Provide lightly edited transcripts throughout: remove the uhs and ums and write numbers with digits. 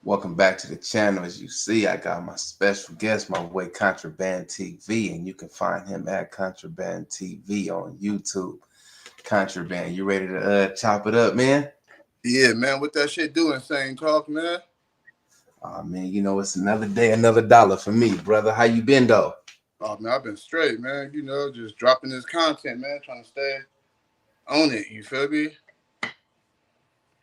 Welcome back to the channel. As you see, I got my special guest, my boy Contraband TV, and you can find him at Contraband TV on YouTube. Contraband, you ready to chop it up, man? Yeah, man, what that shit doing? Same talk, man. Man, it's another day, another dollar for me, brother. How you been, though? Oh man, I've been straight, man. Just dropping this content, man. Trying to stay on it. You feel me?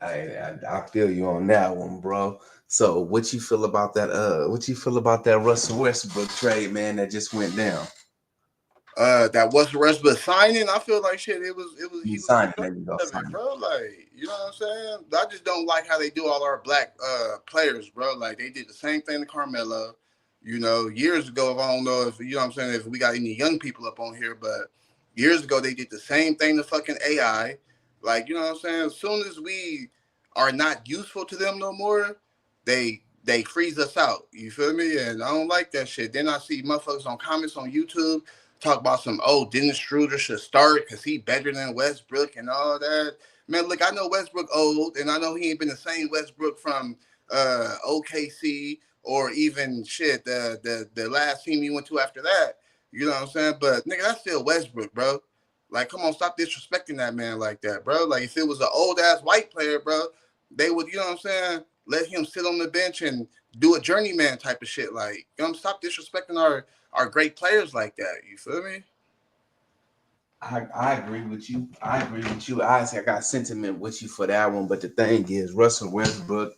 I feel you on that one, bro. So, what you feel about that? What you feel about that Russell Westbrook trade, man? That just went down. That was the rest, but signing, I feel like shit. You He was signed it, deserving there you go, of it, sign bro. Like, you know what I'm saying? I just don't like how they do all our black players, bro. Like they did the same thing to Carmelo. Years ago, if I don't know if you know what I'm saying, if we got any young people up on here, but years ago they did the same thing to fucking AI. Like, you know what I'm saying? As soon as we are not useful to them no more, they freeze us out. You feel me? And I don't like that shit. Then I see motherfuckers on comments on YouTube talk about some, oh, Dennis Schroeder should start because he better than Westbrook and all that. Man, look, I know Westbrook old, and I know he ain't been the same Westbrook from OKC or even shit the last team he went to after that. You know what I'm saying? But nigga, that's still Westbrook, bro. Like, come on, stop disrespecting that man like that, bro. Like, if it was an old ass white player, bro, they would, you know what I'm saying, let him sit on the bench and do a journeyman type of shit. Like, you know, stop disrespecting our great players like that. You feel me? I agree with you. I agree with you. I got sentiment with you for that one. But the thing is, Russell Westbrook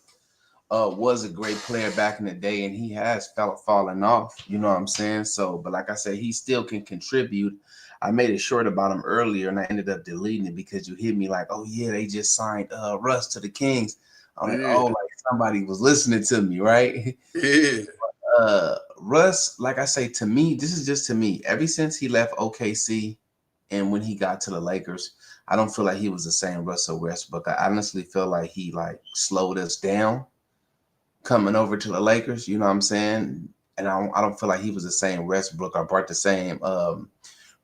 was a great player back in the day, and he has fallen off. You know what I'm saying? So, but like I said, he still can contribute. I made a short about him earlier, and I ended up deleting it because you hit me like, "Oh yeah, they just signed Russ to the Kings." I'm like, Yeah. "Oh, like somebody was listening to me, right?" Yeah. Russ, like I say, to me, this is just to me. Ever since he left OKC and when he got to the Lakers, I don't feel like he was the same Russell Westbrook. I honestly feel like he like slowed us down coming over to the Lakers. You know what I'm saying? And I don't feel like he was the same Westbrook or brought the same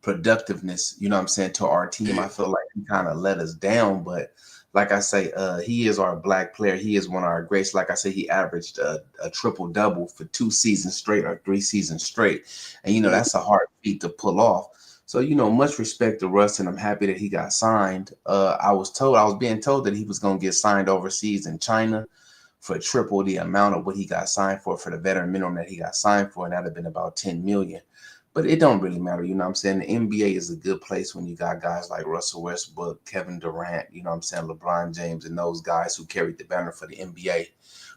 productiveness. You know what I'm saying, to our team. Yeah. I feel like he kind of let us down, but like I say, he is our black player. He is one of our greats. Like I say, he averaged a triple double for 2 seasons straight or 3 seasons straight, and Yeah. that's a hard feat to pull off. So much respect to Russ, and I'm happy that he got signed. I was being told that he was gonna get signed overseas in China for triple the amount of what he got signed for the veteran minimum that he got signed for, and that'd have been about 10 million. But it don't really matter, you know what I'm saying? The NBA is a good place when you got guys like Russell Westbrook, Kevin Durant, you know what I'm saying, LeBron James, and those guys who carried the banner for the NBA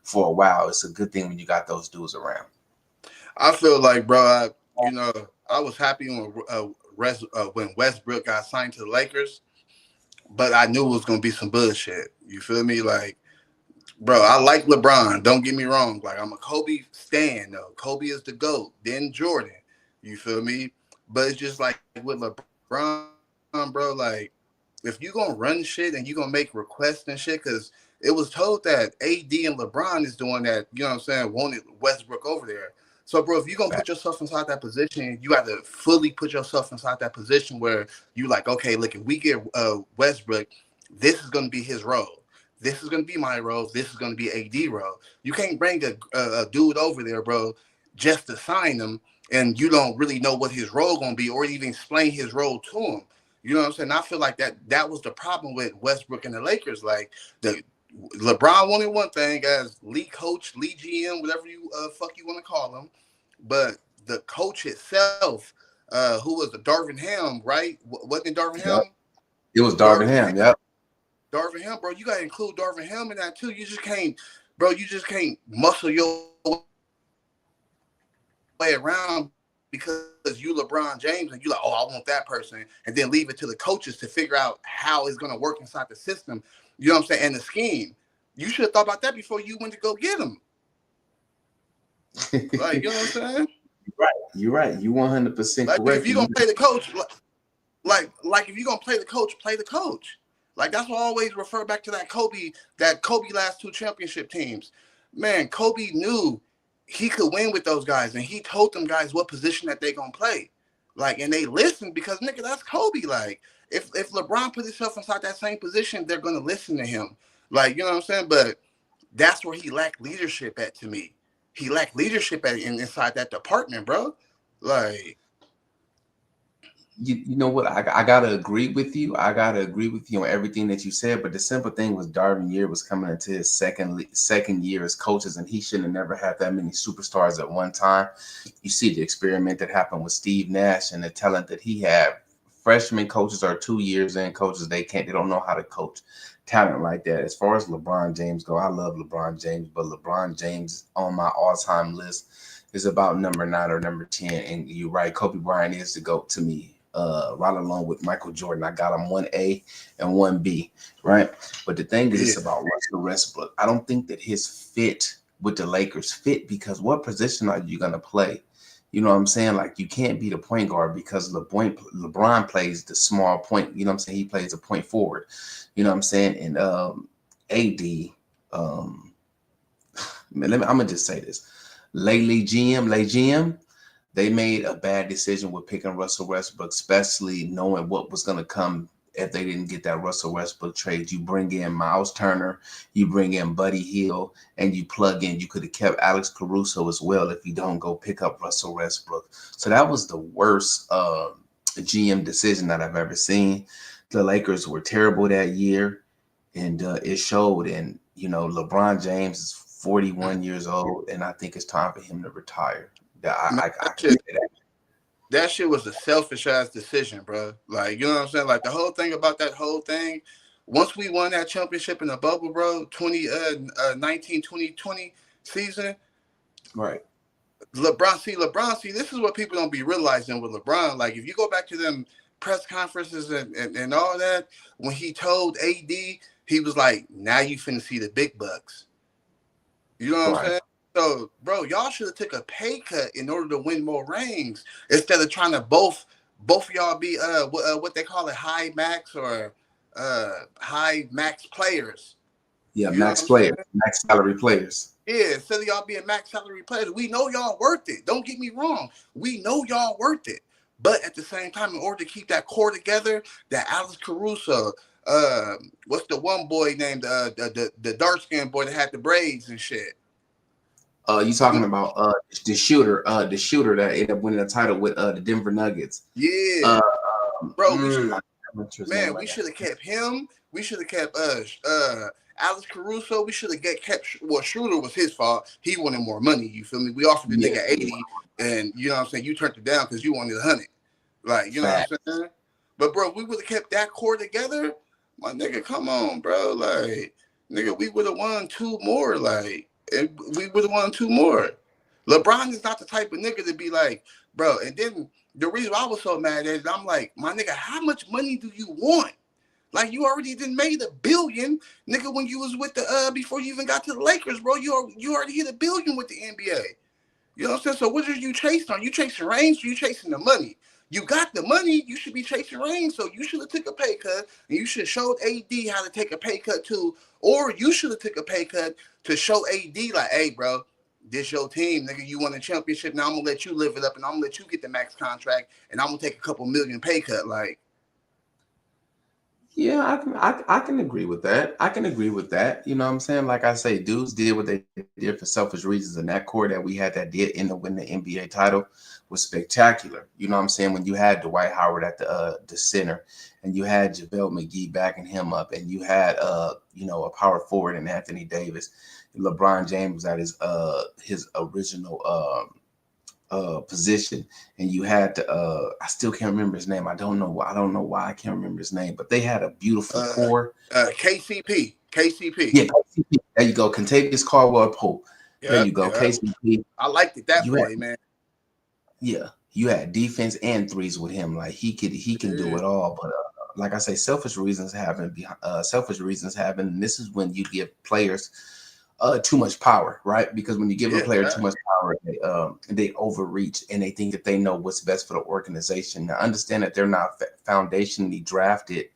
for a while. It's a good thing when you got those dudes around. I feel like, bro, I was happy when Westbrook got signed to the Lakers, but I knew it was gonna be some bullshit. You feel me? Like, bro, I like LeBron. Don't get me wrong. Like, I'm a Kobe stan though. Kobe is the GOAT. Then Jordan. You feel me? But it's just like with LeBron, bro. Like, if you gonna run shit and you gonna make requests and shit, because it was told that AD and LeBron is doing that. You know what I'm saying? Wanted Westbrook over there. So, bro, if you're gonna put yourself inside that position, you got to fully put yourself inside that position where you like, okay, look, if we get Westbrook, this is gonna be his role. This is gonna be my role. This is gonna be AD role. You can't bring a dude over there, bro, just to sign him, and you don't really know what his role gonna be, or even explain his role to him. You know what I'm saying? I feel like that was the problem with Westbrook and the Lakers. Like, the LeBron wanted one thing as lead coach, lead GM, whatever you fuck you want to call him, but the coach itself, who was the Darvin Ham, right? Wasn't it Darvin Yep. Ham? It was Darvin Darvin Ham. Ham, yep. Darvin Ham, bro, you gotta include Darvin Ham in that too. You just can't, bro. You just can't muscle your way around because you LeBron James and you like, oh, I want that person, and then leave it to the coaches to figure out how it's gonna work inside the system. You know what I'm saying? And the scheme. You should have thought about that before you went to go get him. Like, you know what I'm saying? You're right. You 100% Like, if correct. you're gonna play the coach, like if you're gonna play the coach, play the coach. Like, that's why I always refer back to that Kobe last two championship teams. Man, Kobe knew he could win with those guys, and he told them guys what position that they gonna play. Like, and they listened because nigga, that's Kobe. Like, if LeBron put himself inside that same position, they're gonna listen to him. Like, you know what I'm saying? But That's where he lacked leadership at. To me, he lacked leadership inside that department, bro. Like, You know what? I gotta agree with you. I gotta agree with you on everything that you said. But the simple thing was, Darvin Year was coming into his second year as coaches, and he shouldn't have never had that many superstars at one time. You see the experiment that happened with Steve Nash and the talent that he had. Freshman coaches are 2 years in coaches. They don't know how to coach talent like that. As far as LeBron James go, I love LeBron James, but LeBron James on my all-time list is about number 9 or number 10. And you're right, Kobe Bryant is the GOAT to me. Right along with Michael Jordan. I got him 1A and 1B, right? But the thing is, yeah, it's about Russell Westbrook. I don't think that his fit with the Lakers fit because what position are you going to play? You know what I'm saying? Like, you can't be the point guard because LeBron plays the small point. You know what I'm saying? He plays a point forward. You know what I'm saying? And AD, I'm gonna just say this: lately, GM, they made a bad decision with picking Russell Westbrook, especially knowing what was going to come if they didn't get that Russell Westbrook trade. You bring in Miles Turner, you bring in Buddy Hield, and you plug in. You could have kept Alex Caruso as well if you don't go pick up Russell Westbrook. So that was the worst GM decision that I've ever seen. The Lakers were terrible that year, and it showed. And, LeBron James is 41 years old, and I think it's time for him to retire. man, I that can shit, say that. that shit was a selfish ass decision, bro. Like, you know what I'm saying? Like, the whole thing about that whole thing, once we won that championship in the bubble, bro, 19 2020 season, Right. LeBron, see, this is what people don't be realizing with LeBron. Like, if you go back to them press conferences and all that, when he told AD, he was like, now you finna see the big bucks. You know what I'm Right. saying? So, bro, y'all should have took a pay cut in order to win more rings instead of trying to both of y'all be what they call it, high max or high max players. Yeah, You know what max I'm saying? players, max salary players. Yeah, instead of y'all being max salary players, we know y'all worth it. Don't get me wrong. We know y'all worth it. But at the same time, in order to keep that core together, that Alex Caruso, what's the one boy named the dark skinned boy that had the braids and shit? You talking about the shooter that ended up winning the title with the Denver Nuggets. Yeah, Uh, bro. I can't his name Man, right we now. should have kept him. We should have kept Alex Caruso. We should have kept. Well, Schroeder was his fault. He wanted more money. You feel me? We offered the Yeah, nigga 80, and you know what I'm saying. You turned it down because you wanted 100. Like, you know what fact. I'm saying? But bro, we would have kept that core together. My nigga, come on, bro. Like, nigga, we would have won 2 more. Like, and we would have won 2 more. LeBron is not the type of nigga to be like, bro. And then the reason why I was so mad is I'm like, my nigga, how much money do you want? Like, you already did made $1 billion, nigga, when you was with the before you even got to the Lakers, bro. You already hit $1 billion with the NBA. You know what I'm saying? So what are you chasing? Are you chasing rings? Or you chasing the money? You got the money. You should be chasing rings. So you should have took a pay cut, and you should have showed AD how to take a pay cut too. Or you should have took a pay cut to show AD like, hey, bro, this your team, nigga. You won a championship. Now I'm gonna let you live it up, and I'm gonna let you get the max contract, and I'm gonna take a couple million pay cut. Like, Yeah, I can agree with that. I can agree with that. You know what I'm saying? Like I say, dudes did what they did for selfish reasons, and that core that we had that did end up winning the NBA title was spectacular. You know what I'm saying? When you had Dwight Howard at the center, and you had JaVale McGee backing him up, and you had a power forward in Anthony Davis, LeBron James at his original position, and you had to I still can't remember his name. I don't know why I can't remember his name, but they had a beautiful core. KCP. Yeah, KCP. There you go. Contavious Caldwell Pope. There Yep, you go. yep. KCP. I liked it that You had boy, man. you had defense and threes with him. Like he can do Yeah, it all. But like I say, selfish reasons happen. And this is when you give players too much power, right? Because when you give a yeah, player too facts. much power, they overreach and they think that they know what's best for the organization. Now, understand that they're not foundationally drafted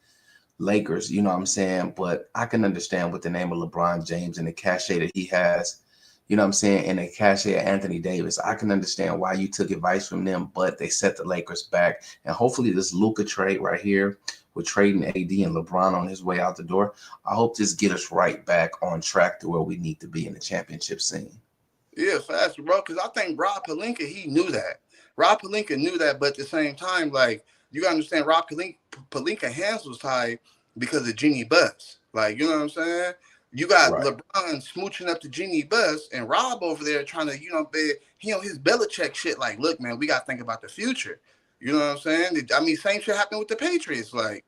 Lakers, you know what I'm saying? But I can understand with the name of LeBron James and the cachet that he has, you know what I'm saying, and the cachet of Anthony Davis. I can understand why you took advice from them, but they set the Lakers back. And hopefully this Luka trade right here with trading AD and LeBron on his way out the door. I hope this get us right back on track to where we need to be in the championship scene. Yeah, fast, bro. Because I think Rob Pelinka, he knew that. Rob Pelinka knew that, but at the same time, like, you gotta understand, Rob Pelinka hands was tied because of Jeannie Buss. Like, you know what I'm saying? You got Right. LeBron smooching up to Jeannie Buss, and Rob over there trying to, his Belichick shit. Like, look, man, we gotta think about the future. You know what I'm saying? I mean, same shit happened with the Patriots. Like,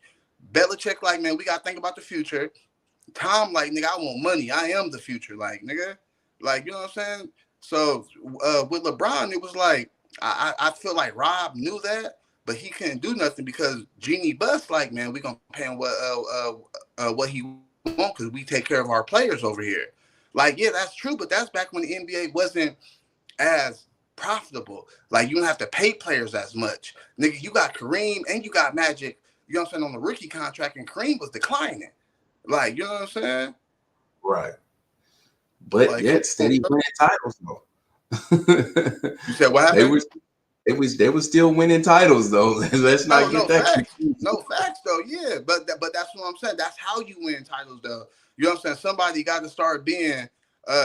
Belichick, like, man, we gotta think about the future. Tom, like, nigga, I want money. I am the future. Like, nigga, like, you know what I'm saying? So with LeBron, it was like, I feel like Rob knew that, but he couldn't do nothing because Jeannie Buss, like, man, we gonna pay him what he want because we take care of our players over here. Like, yeah, that's true, but that's back when the NBA wasn't as profitable. Like, you don't have to pay players as much. Nigga, you got Kareem and you got Magic, you know what I'm saying, on the rookie contract, and Kareem was declining. Like, you know what I'm saying? Right. But Like, yet steady winning titles though. You said what happened? They were still winning titles though. Let's not get that facts. confused. No facts though, yeah. But that's what I'm saying. That's how you win titles though. You know what I'm saying? Somebody got to start being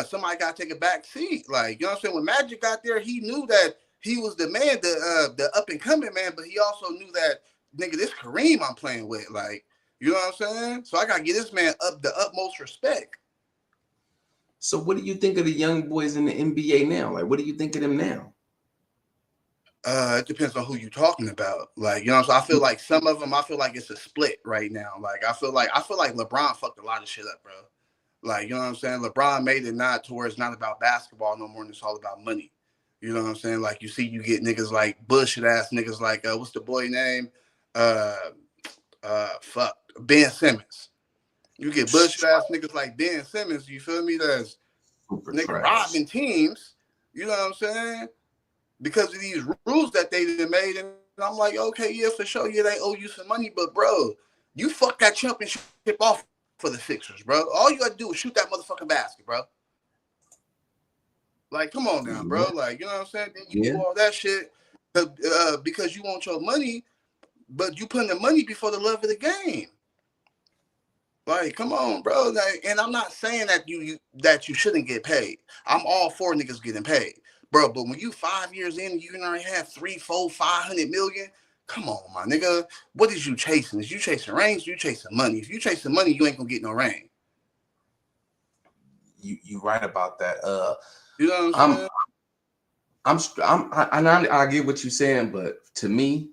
somebody got to take a back seat. Like, you know what I'm saying? When Magic got there, he knew that he was the man, the up and coming man, but he also knew that, nigga, this Kareem I'm playing with. Like, you know what I'm saying? So I gotta give this man up the utmost respect. So what do you think of the young boys in the NBA now? Like, what do you think of them now? It depends on who you're talking about. Like, you know, so I feel like some of them, I feel like it's a split right now. Like, I feel like LeBron fucked a lot of shit up, bro. Like, you know what I'm saying? LeBron made it not to where it's not about basketball no more, and it's all about money. You know what I'm saying? Like, you see, you get niggas like bullshit ass niggas like what's the boy name? Fuck, Ben Simmons. You get bullshit ass niggas like Ben Simmons. You feel me? That's Super nigga trash. robbing teams. You know what I'm saying? Because of these rules that they made, and I'm like, okay, yeah, for sure, yeah, they owe you some money, but bro, you fuck that championship off for the Sixers, bro. All you gotta do is shoot that motherfucking basket, bro. Like, come on now, bro. Like, you know what I'm saying? Then you do all that shit because you want your money, but you putting the money before the love of the game. Like, come on, bro. Like, and I'm not saying that you shouldn't get paid. I'm all for niggas getting paid. Bro, but when you 5 years in, you already have 3, 4, 500 million. Come on, my nigga. What is you chasing? Is you chasing rings? You chasing money? If you chasing money, you ain't gonna get no ring. You right about that. You know what I'm saying? I get what you're saying, but to me,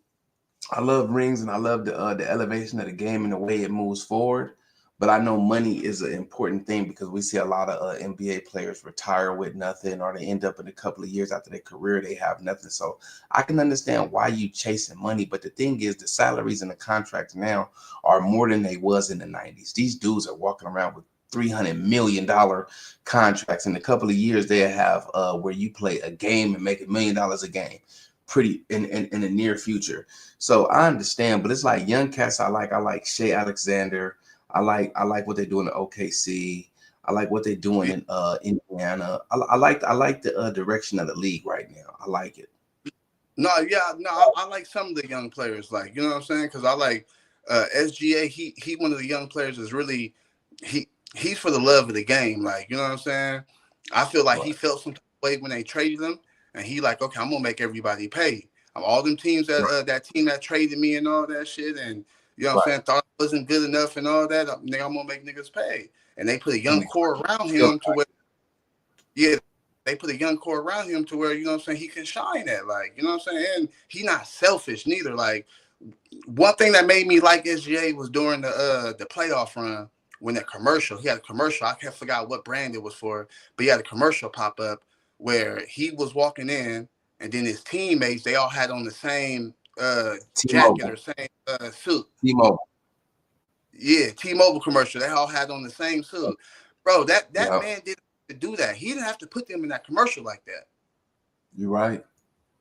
I love rings and I love the elevation of the game and the way it moves forward. But I know money is an important thing because we see a lot of NBA players retire with nothing, or they end up in a couple of years after their career, they have nothing. So I can understand why you chasing money. But the thing is, the salaries and the contracts now are more than they was in the 90s. These dudes are walking around with $300 million contracts. In a couple of years, they have where you play a game and make $1 million a game pretty in the near future. So I understand, but it's like young cats I like Shea Alexander. I like what they're doing at OKC. I like what they're doing in Indiana. I like the direction of the league right now. I like it. I like some of the young players, like, you know what I'm saying? Because I like SGA. He one of the young players is really he's for the love of the game. Like, you know what I'm saying? I feel like he felt some way when they traded him, and he like, okay, I'm gonna make everybody pay. All them teams that team that traded me and all that shit, and you know what I'm saying, thought it wasn't good enough and all that. I'm gonna make niggas pay, and they put a young core around him to where, they put a young core around him to where, you know what I'm saying, he can shine at, like, you know what I'm saying, and he not selfish neither. Like, one thing that made me like SGA was during the playoff run when that commercial, he had a commercial. I can't forget what brand it was for, but he had a commercial pop up where he was walking in, and then his teammates, they all had on the same jacket or same suit. T-Mobile. Yeah, T-Mobile commercial. They all had on the same suit. Bro, that man didn't have to do that. He didn't have to put them in that commercial like that. You're right.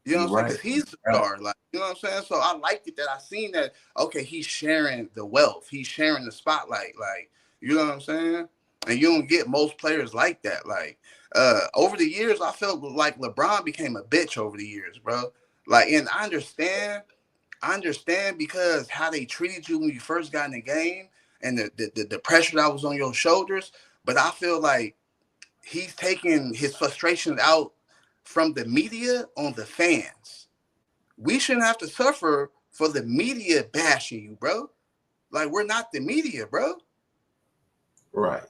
You know what I'm saying? Because he's the star. Like, you know what I'm saying? So I liked it that I seen that, okay, he's sharing the wealth. He's sharing the spotlight. Like, you know what I'm saying? And you don't get most players like that. Like, over the years, I felt like LeBron became a bitch over the years, bro. Like, and I understand I understand because how they treated you when you first got in the game and the pressure that was on your shoulders. But I feel like he's taking his frustrations out from the media on the fans. We shouldn't have to suffer for the media bashing you, bro. Like, we're not the media, bro. Right.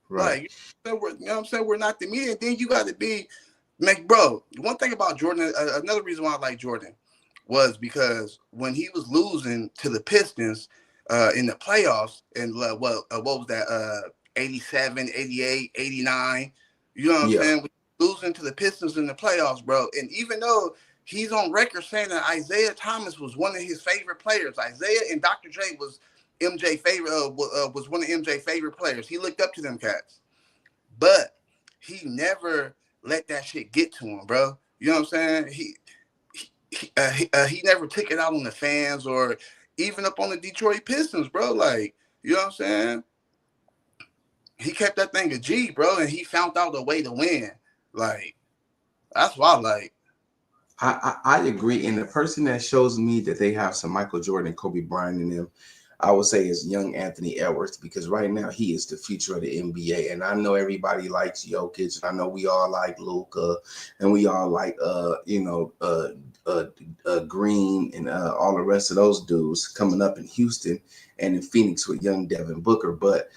Right. Like, you know what I'm saying? We're not the media. And then you got to be, like, bro, one thing about Jordan, another reason why I like Jordan was because when he was losing to the Pistons in the playoffs, and what was that, 87, 88, 89, you know what I'm Yeah. saying? Losing to the Pistons in the playoffs, bro. And even though he's on record saying that Isaiah Thomas was one of his favorite players, Isaiah and Dr. J was one of MJ favorite players. He looked up to them cats, but he never let that shit get to him, bro. You know what I'm saying? He never took it out on the fans or even up on the Detroit Pistons, bro. Like, you know what I'm saying? He kept that thing a G, bro, and he found out a way to win. Like, that's why, like, I agree. And the person that shows me that they have some Michael Jordan, Kobe Bryant in them, I would say is young Anthony Edwards, because right now he is the future of the NBA. And I know everybody likes Jokic, and I know we all like Luka, and we all like Green and all the rest of those dudes coming up in Houston and in Phoenix with young Devin Booker. But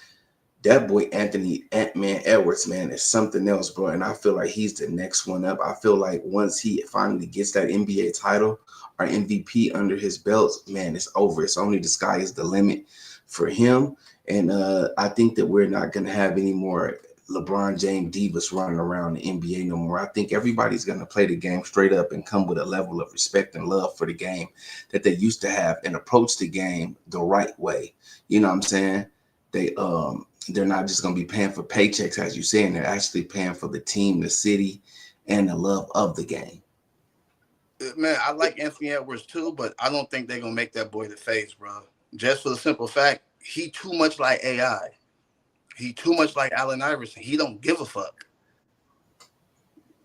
that boy Anthony Ant-Man Edwards, man, is something else, bro. And I feel like he's the next one up. I feel like once he finally gets that NBA title or MVP under his belt, man, it's over. It's only the sky is the limit for him. And I think that we're not going to have any more LeBron James divas running around the NBA no more. I think everybody's going to play the game straight up and come with a level of respect and love for the game that they used to have and approach the game the right way. You know what I'm saying? They're not just going to be paying for paychecks, as you say, and they're actually paying for the team, the city, and the love of the game. man, I like Anthony Edwards too, but I don't think they're gonna make that boy the face, bro. Just for the simple fact, he too much like AI. He too much like Allen Iverson. He don't give a fuck.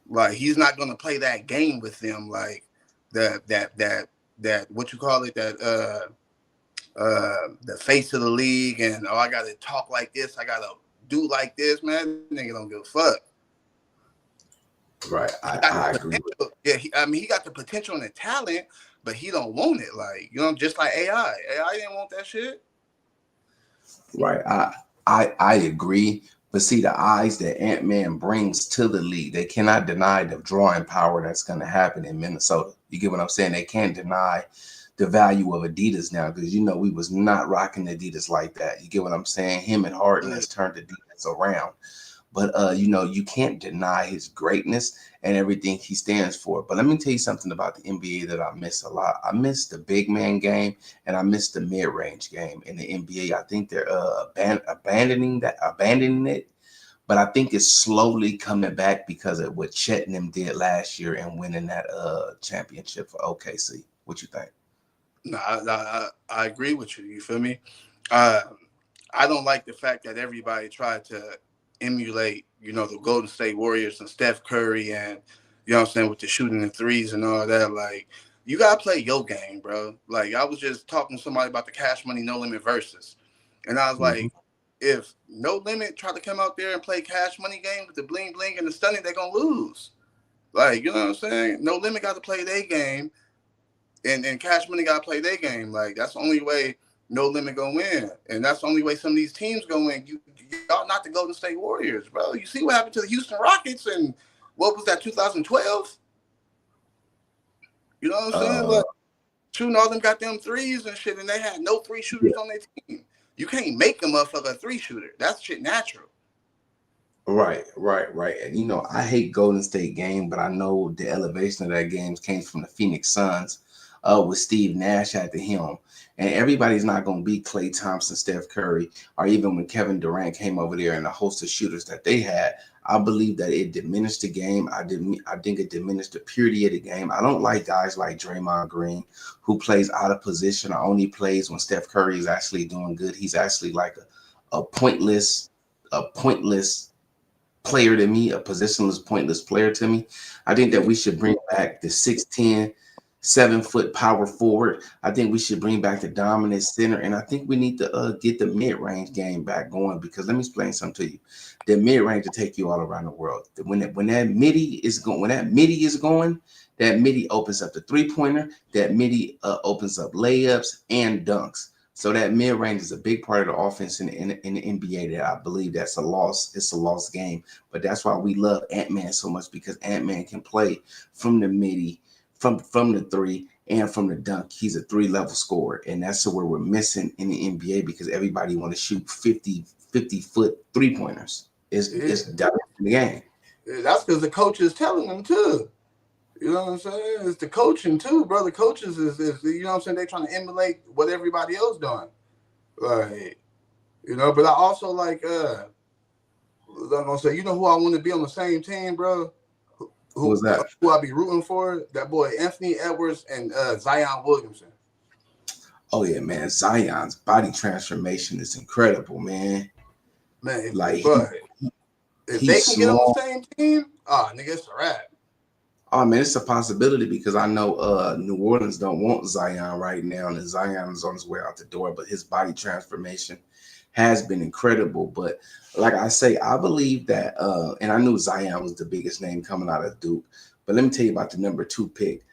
Like, he's not gonna play that game with them. Like that what you call it, that the face of the league, and I gotta talk like this, I gotta do like this, man. Nigga don't give a fuck. Right, I agree with that. Yeah, he got the potential and the talent, but he don't want it. Like, you know, just like AI. AI didn't want that shit. Right, I agree. But see, the eyes that Ant-Man brings to the league, they cannot deny the drawing power that's going to happen in Minnesota. You get what I'm saying? They can't deny the value of Adidas now, because we was not rocking Adidas like that. You get what I'm saying? Him and Harden has turned Adidas around. But you can't deny his greatness and everything he stands for. But let me tell you something about the NBA that I miss a lot. I miss the big man game, and I miss the mid-range game in the NBA. I think they're abandoning it. But I think it's slowly coming back because of what Chet and them did last year and winning that championship for OKC. What you think? No, I agree with you. You feel me? I don't like the fact that everybody tried to emulate, the Golden State Warriors and Steph Curry, and what I'm saying, with the shooting the threes and all that. Like, you gotta play your game, bro. Like, I was just talking to somebody about the Cash Money No Limit versus, and I was like, if No Limit try to come out there and play Cash Money game with the bling bling and the stunning, they're gonna lose. Like, you know what I'm saying? No Limit got to play their game, and Cash Money got to play their game. Like, that's the only way No Limit gonna win, and that's the only way some of these teams gonna win. Y'all not the Golden State Warriors, bro. You see what happened to the Houston Rockets, and what was that, 2012? You know what I'm saying? Like, shooting all them goddamn threes and shit, and they had no three shooters on their team. You can't make a motherfucker a three shooter. That's shit natural. Right. And I hate Golden State game, but I know the elevation of that game came from the Phoenix Suns, with Steve Nash at the helm. And everybody's not going to beat Klay Thompson, Steph Curry, or even when Kevin Durant came over there and the host of shooters that they had. I believe that it diminished the game. I think it diminished the purity of the game. I don't like guys like Draymond Green, who plays out of position or only plays when Steph Curry is actually doing good. He's actually like a pointless player to me, a positionless, pointless player to me. I think that we should bring back the 6'10", 7 foot power forward. I think we should bring back the dominant center, and I think we need to get the mid range game back going. Because let me explain something to you: the mid range to take you all around the world. When that midi is going, that midi opens up the 3 pointer. That midi opens up layups and dunks. So that mid range is a big part of the offense in the NBA. That I believe that's a loss. It's a lost game, but that's why we love Ant-Man so much, because Ant-Man can play from the midi, from the three, and from the dunk. He's a 3 level scorer, and that's where we're missing in the NBA, because everybody want to shoot 50 foot 3 pointers. It's Yeah, direct in the game. yeah, that's because the coach is telling them too. You know what I'm saying? It's the coaching too, bro. The coaches is you know what I'm saying? They trying to emulate what everybody else doing. Like, you know, but I also like I'm gonna say, you know who I want to be on the same team, bro? Who was that? Who I be rooting for? That boy Anthony Edwards and Zion Williamson. Oh yeah, man. Zion's body transformation is incredible, man. Man, Like but if they he's can get on the small. same team, nigga, it's a wrap. Oh man, it's a possibility, because I know New Orleans don't want Zion right now, and Zion is on his way out the door. But his body transformation has been incredible. But like I say, I believe that, and I knew Zion was the biggest name coming out of Duke. But let me tell you about the number 2 pick.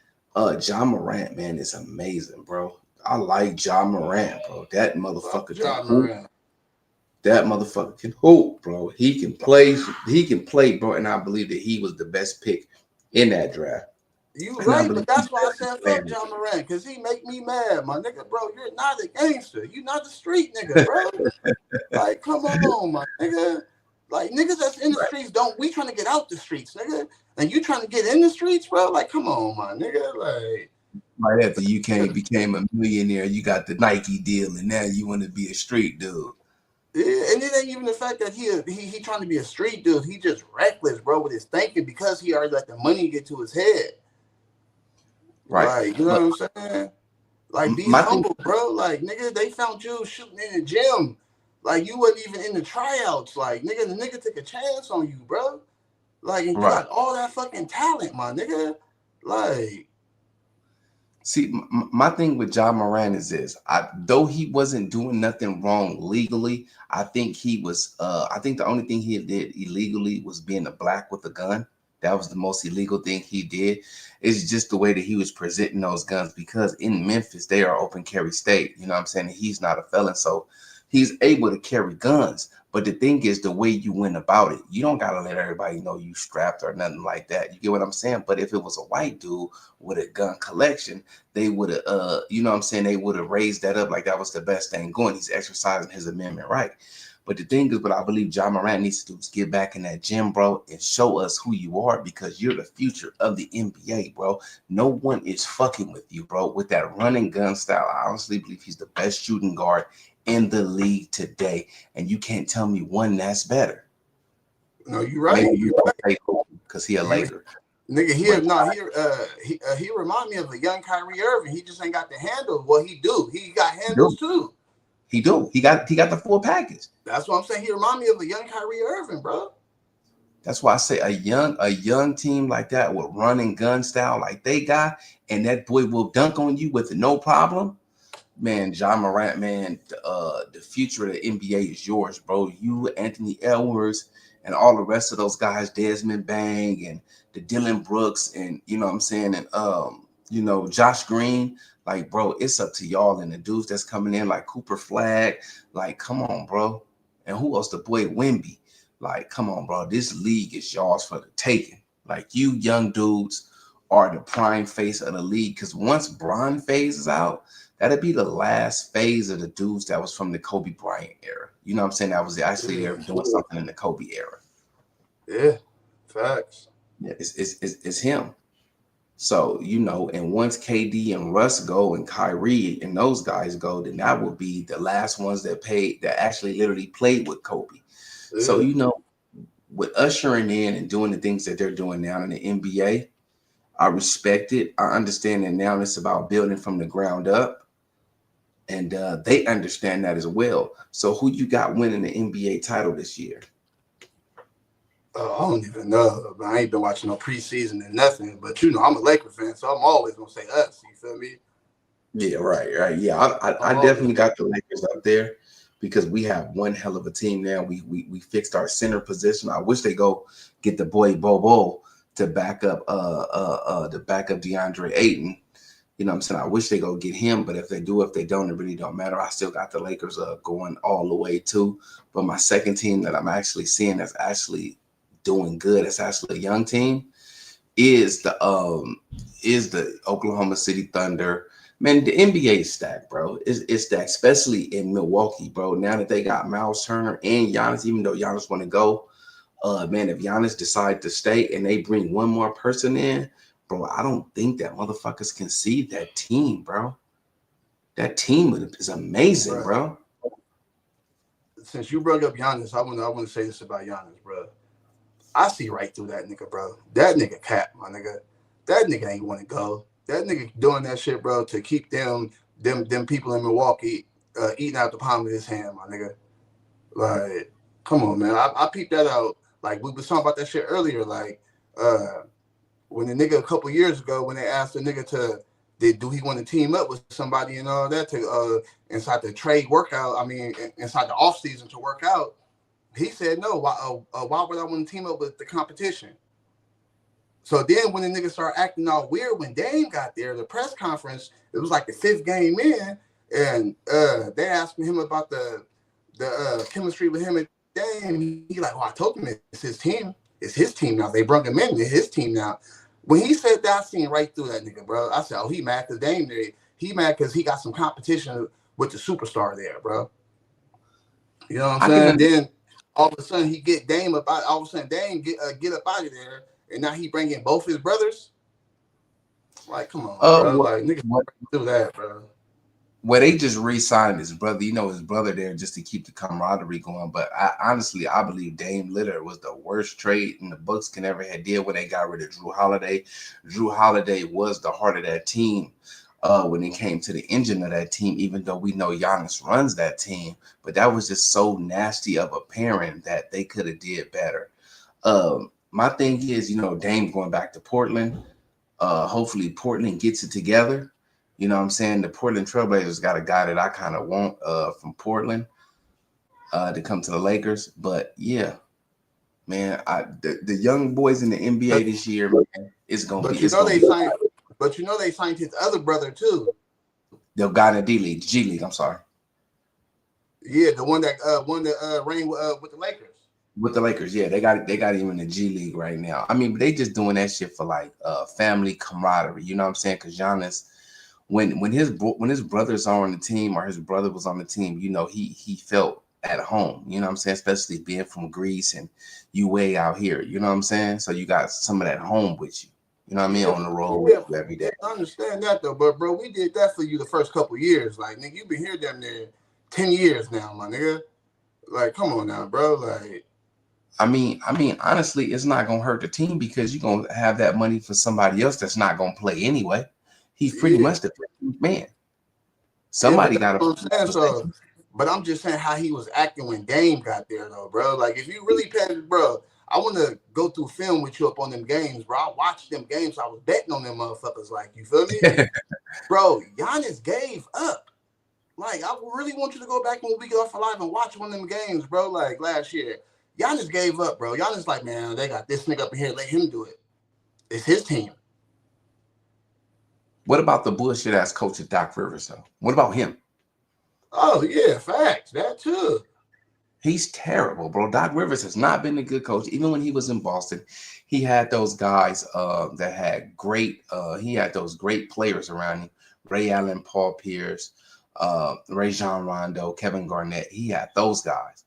John Morant, man, is amazing, bro. I like John Morant, bro. That Fuck motherfucker can John hoop. Moran. That motherfucker can hoop, bro. He can play. He can play, bro. And I believe that he was the best pick in that draft. You And I right, believe but that's why I said fuck John Moran, because he make me mad, my nigga, bro. You're not a gangster. You not a street nigga, bro. Like, come on, my nigga. Like, niggas that's in the streets don't. We trying to get out the streets, nigga. And you trying to get in the streets, bro? Like, come on, my nigga. Like, right after you became a millionaire, you got the Nike deal, and now you want to be a street dude. yeah, and it ain't even the fact that he trying to be a street dude. He just reckless, bro, with his thinking, because he already let the money get to his head. Right. Like, you know But what I'm saying? Like, be my thing, humble, bro. Like, nigga, they found you shooting in the gym. Like, you wasn't even in the tryouts. Like, nigga, the nigga took a chance on you, bro. Like, and you right. got all that fucking talent, my nigga. Like, See, my thing with John Moran is this: though he wasn't doing nothing wrong legally, I think he was. I think the only thing he did illegally was being a black with a gun. That was the most illegal thing he did. It's just the way that he was presenting those guns, because in Memphis they are open carry state. You know what I'm saying? He's not a felon, so he's able to carry guns. But the thing is, the way you went about it, you don't gotta let everybody know you strapped or nothing like that. You get what I'm saying? But if it was a white dude with a gun collection, they would have, you know what I'm saying, they would have raised that up like that was the best thing going. He's exercising his amendment right. But the thing is, what I believe John Morant needs to do is get back in that gym, bro, and show us who you are, because you're the future of the NBA, bro. No one is fucking with you, bro. With that running gun style, I honestly believe he's the best shooting guard in the league today. And you can't tell me one that's better. no, you right. Maybe You you don't say because he a you Laker. nigga But here, no, he remind me of a young Kyrie Irving. He just ain't got the handle. What he do? He got he do. handles too. He do. He got the full package. That's what I'm saying. He remind me of a young Kyrie Irving, bro. That's why I say a young team like that with running gun style like they got, and that boy will dunk on you with no problem. Man, John Morant, man, the future of the NBA is yours, bro. You, Anthony Edwards, and all the rest of those guys, Desmond Bang and the Dylan Brooks, and you know what I'm saying, and Josh Green. Like, bro, it's up to y'all and the dudes that's coming in like Cooper Flag. Like, come on, bro. And who else? The boy Wimby. Like, come on, bro. This league is yours for the taking. Like, you young dudes are the prime face of the league. Because once Bron phases out, that'd be the last phase of the dudes that was from the Kobe Bryant era. You know what I'm saying? That was actually Yeah, they're doing something in the Kobe era. yeah, facts. Yeah, it's him. So, and once KD and Russ go and Kyrie and those guys go, then that will be the last ones that actually literally played with Kobe. So, Yeah, with ushering in and doing the things that they're doing now in the NBA, I respect it. I understand that now it's about building from the ground up. And they understand that as well. So who you got winning the NBA title this year? I don't even know. But I ain't been watching no preseason and nothing. But you know, I'm a Laker fan, so I'm always gonna say us. You feel me? Yeah, right. Yeah, I'm I always. definitely got the Lakers up there because we have one hell of a team now. We fixed our center position. I wish they go get the boy Bobo to back up DeAndre Ayton. You know what I'm saying? I wish they go get him, but if they do, if they don't, it really don't matter. I still got the Lakers going all the way too. But my second team that I'm actually seeing that's actually doing good, it's actually a young team, is the Oklahoma City Thunder. Man, the NBA is stacked, bro. It's stacked, especially in Milwaukee, bro. Now that they got Miles Turner and Giannis, even though Giannis want to go, man, if Giannis decide to stay and they bring one more person in, bro, I don't think that motherfuckers can see that team, bro. That team is amazing, Bro, bro. since you brought up Giannis, I want to say this about Giannis, bro. I see right through that nigga, bro. That nigga cap, my nigga. That nigga ain't want to go. That nigga doing that shit, bro, to keep them people in Milwaukee eating out the palm of his hand, my nigga. Like, come on, man. I peeped that out. Like we was talking about that shit earlier. Like, when the nigga a couple years ago, when they asked the nigga do he want to team up with somebody and all that to inside the trade workout? I mean, inside the off season to work out. He said no. Why would I want to team up with the competition? So then when the nigga started acting all weird when Dame got there, the press conference, it was like the fifth game in, and they asked him about the chemistry with him and Dame. He like, well, I told him it's his team. It's his team now. They brought him in. It's his team now. When he said that, I seen right through that nigga, bro. I said, oh, he mad because Dame there. He mad because he got some competition with the superstar there, bro. You know what I'm I can saying? Then all of a sudden he get Dame up. All of a sudden Dame get up out of there, and now he bringing both his brothers. Like, come on, bro. what Like, niggas what do that, bro. Well, they just re-signed his brother. You know, his brother there just to keep the camaraderie going. But honestly, I believe Dame Lillard was the worst trade in the Bucks can ever had did when they got rid of Drew Holiday. Drew Holiday was the heart of that team when it came to the engine of that team. Even though we know Giannis runs that team, but that was just so nasty of a pairing that they could have did better. My thing is, you know, Dame going back to Portland. Hopefully Portland gets it together. You know what I'm saying? The Portland Trailblazers got a guy that I kind of want from Portland to come to the Lakers. But yeah, man, the young boys in the NBA But this year, man, but you it's know gonna they be signed. But you know they signed his other brother too. the guy in the D League, G League. I'm sorry, Yeah, the one that reigned with the Lakers. with the Lakers. Yeah, they got him in the G League right now. I mean, but they just doing that shit for like family camaraderie. You know what I'm saying? Because Giannis, when his brothers are on the team or his brother was on the team, you know, he felt at home, you know what I'm saying? Especially being from Greece and you way out here, you know what I'm saying? So you got some of that home with you, you know what I mean, Yeah, on the road with yeah, you every yeah. day. I understand that though, but bro, we did that for you the first couple years. Like, nigga, you been here damn near 10 years now, my nigga. Like, come on now, bro. Like, I mean, honestly, it's not gonna hurt the team because you're gonna have that money for somebody else that's not gonna play anyway. He's pretty yeah, much the man. yeah, but Somebody that's got what I'm saying. So, to. but I'm just saying how he was acting when Dame got there, though, bro. Like, if you really pay, bro, I want to go through film with you up on them games, bro. I watched them games. I was betting on them motherfuckers. Like, you feel me, bro? Giannis gave up. Like, I really want you to go back when we get off live and watch one of them games, bro. Like last year, Giannis gave up, bro. Giannis like, man, they got this nigga up in here. Let him do it. It's his team. What about the bullshit ass coach of Doc Rivers though? What about him? Oh yeah, facts. That too. He's terrible, bro. Doc Rivers has not been a good coach. Even when he was in Boston, he had those guys that had great. He had those great players around him: Ray Allen, Paul Pierce, Ray Jean Rondo, Kevin Garnett. He had those guys.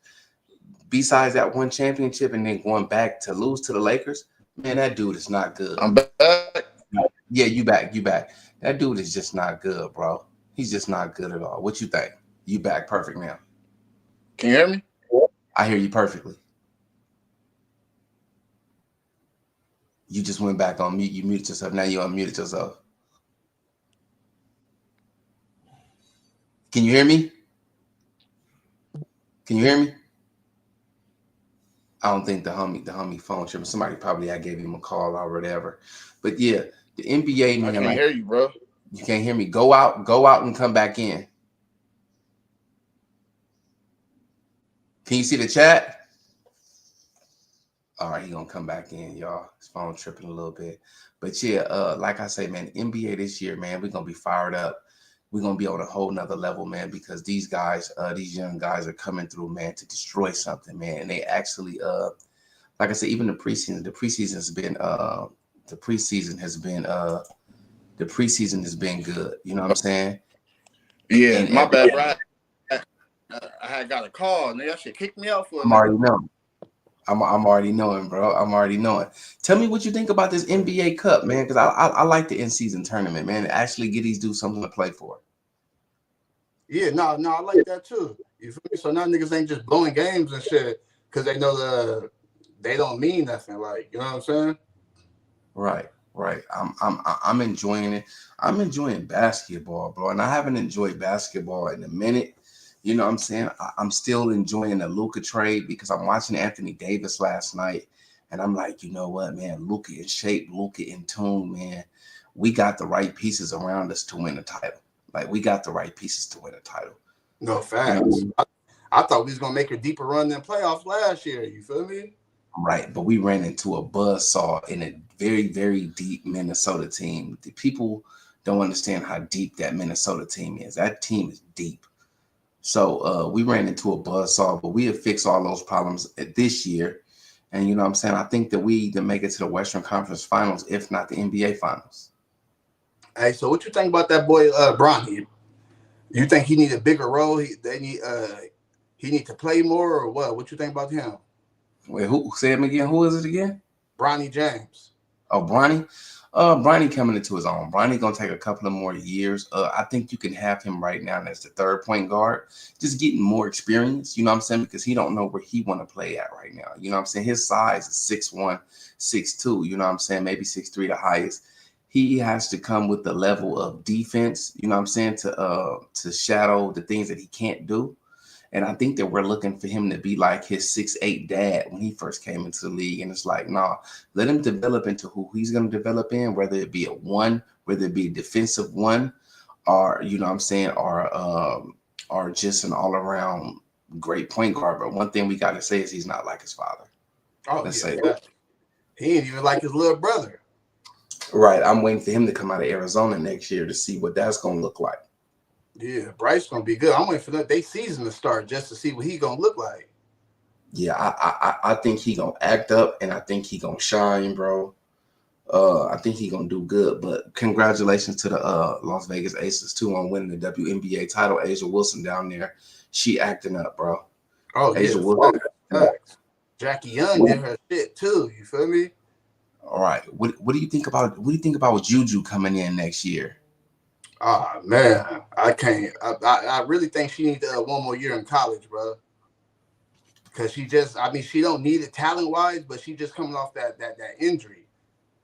Besides that one championship, and then going back to lose to the Lakers, man, that dude is not good. I'm back. Yeah, you back, you back. That dude is just not good, bro. He's just not good at all. What you think? You back perfect now. Can you hear me? I hear you perfectly. You just went back on mute. You muted yourself. Now you unmuted yourself. Can you hear me? Can you hear me? I don't think the homie phone tripping. Somebody probably I gave him a call or whatever. But yeah, the NBA I man, can't like hear you, bro. you can't hear me. Go out and come back in. Can you see the chat? All right, he gonna come back in, y'all. His phone tripping a little bit. But yeah, like I say, man, NBA this year, man, we're gonna be fired up. We're gonna be on a whole nother level, man, because these guys, these young guys are coming through, man, to destroy something, man. And they actually like I said, even the preseason has been the preseason has been the preseason has been good. You know what I'm saying? Yeah, And my every bad, bro. I had got a call and that shit kicked me out for a I'm minute. already knowing. I'm already knowing, bro. I'm already knowing. Tell me what you think about this NBA Cup, man, because I like the in season tournament, man. Actually, get these dudes something to play for. Yeah, no, I like that too. You feel me? So now niggas ain't just blowing games and shit because they know they don't mean nothing. Like, you know what I'm saying? Right, right. I'm enjoying it. I'm enjoying basketball, bro, and I haven't enjoyed basketball in a minute. You know what I'm saying? I'm still enjoying the Luka trade because I'm watching Anthony Davis last night, and I'm like, you know what, man? Luka in shape, Luka in tune, man. We got the right pieces around us to win the title. Like we got the right pieces to win a title. No You know what I facts. mean? I thought we was gonna make a deeper run than playoffs last year. You feel me? Right, but we ran into a buzzsaw in a very, very deep Minnesota team. The people don't understand how deep that Minnesota team is. That team is deep. So we ran into a buzzsaw, but we have fixed all those problems this year. And you know what I'm saying? I think that we to make it to the Western Conference Finals, if not the NBA Finals. Hey, so what you think about that boy Bronny? You think he need a bigger role? He need to play more or what? What you think about him? Wait, who say him again? Who is it again? Bronny James. Oh, Bronny. Bronny coming into his own. Bronny gonna take a couple of more years. I think you can have him right now as the third point guard, just getting more experience. You know what I'm saying? Because he don't know where he want to play at right now. You know what I'm saying? His size is 6'1", 6'2". You know what I'm saying? Maybe 6'3", the highest. He has to come with the level of defense. You know what I'm saying? To shadow the things that he can't do. And I think that we're looking for him to be like his 6'8" dad when he first came into the league. And it's like, nah, let him develop into who he's going to develop in, whether it be a one, whether it be a defensive one, or, you know what I'm saying, or just an all around great point guard. But one thing we got to say is he's not like his father. Oh Let's yeah, say that. fact. He ain't even like his little brother. Right. I'm waiting for him to come out of Arizona next year to see what that's going to look like. Yeah, Bryce gonna be good. I'm waiting for they season to start just to see what he gonna look like. Yeah, I think he gonna act up and I think he gonna shine, bro. I think he gonna do good. But congratulations to the Las Vegas Aces too on winning the WNBA title. Asia Wilson down there, she acting up, bro. Oh Asia yeah, Wilson. facts. Jackie Young did her shit too. You feel me? All right. What do you think about with Juju coming in next year? Ah man, I can't. I really think she needs one more year in college, bro. Because I mean, she don't need it talent wise, but she just coming off that injury.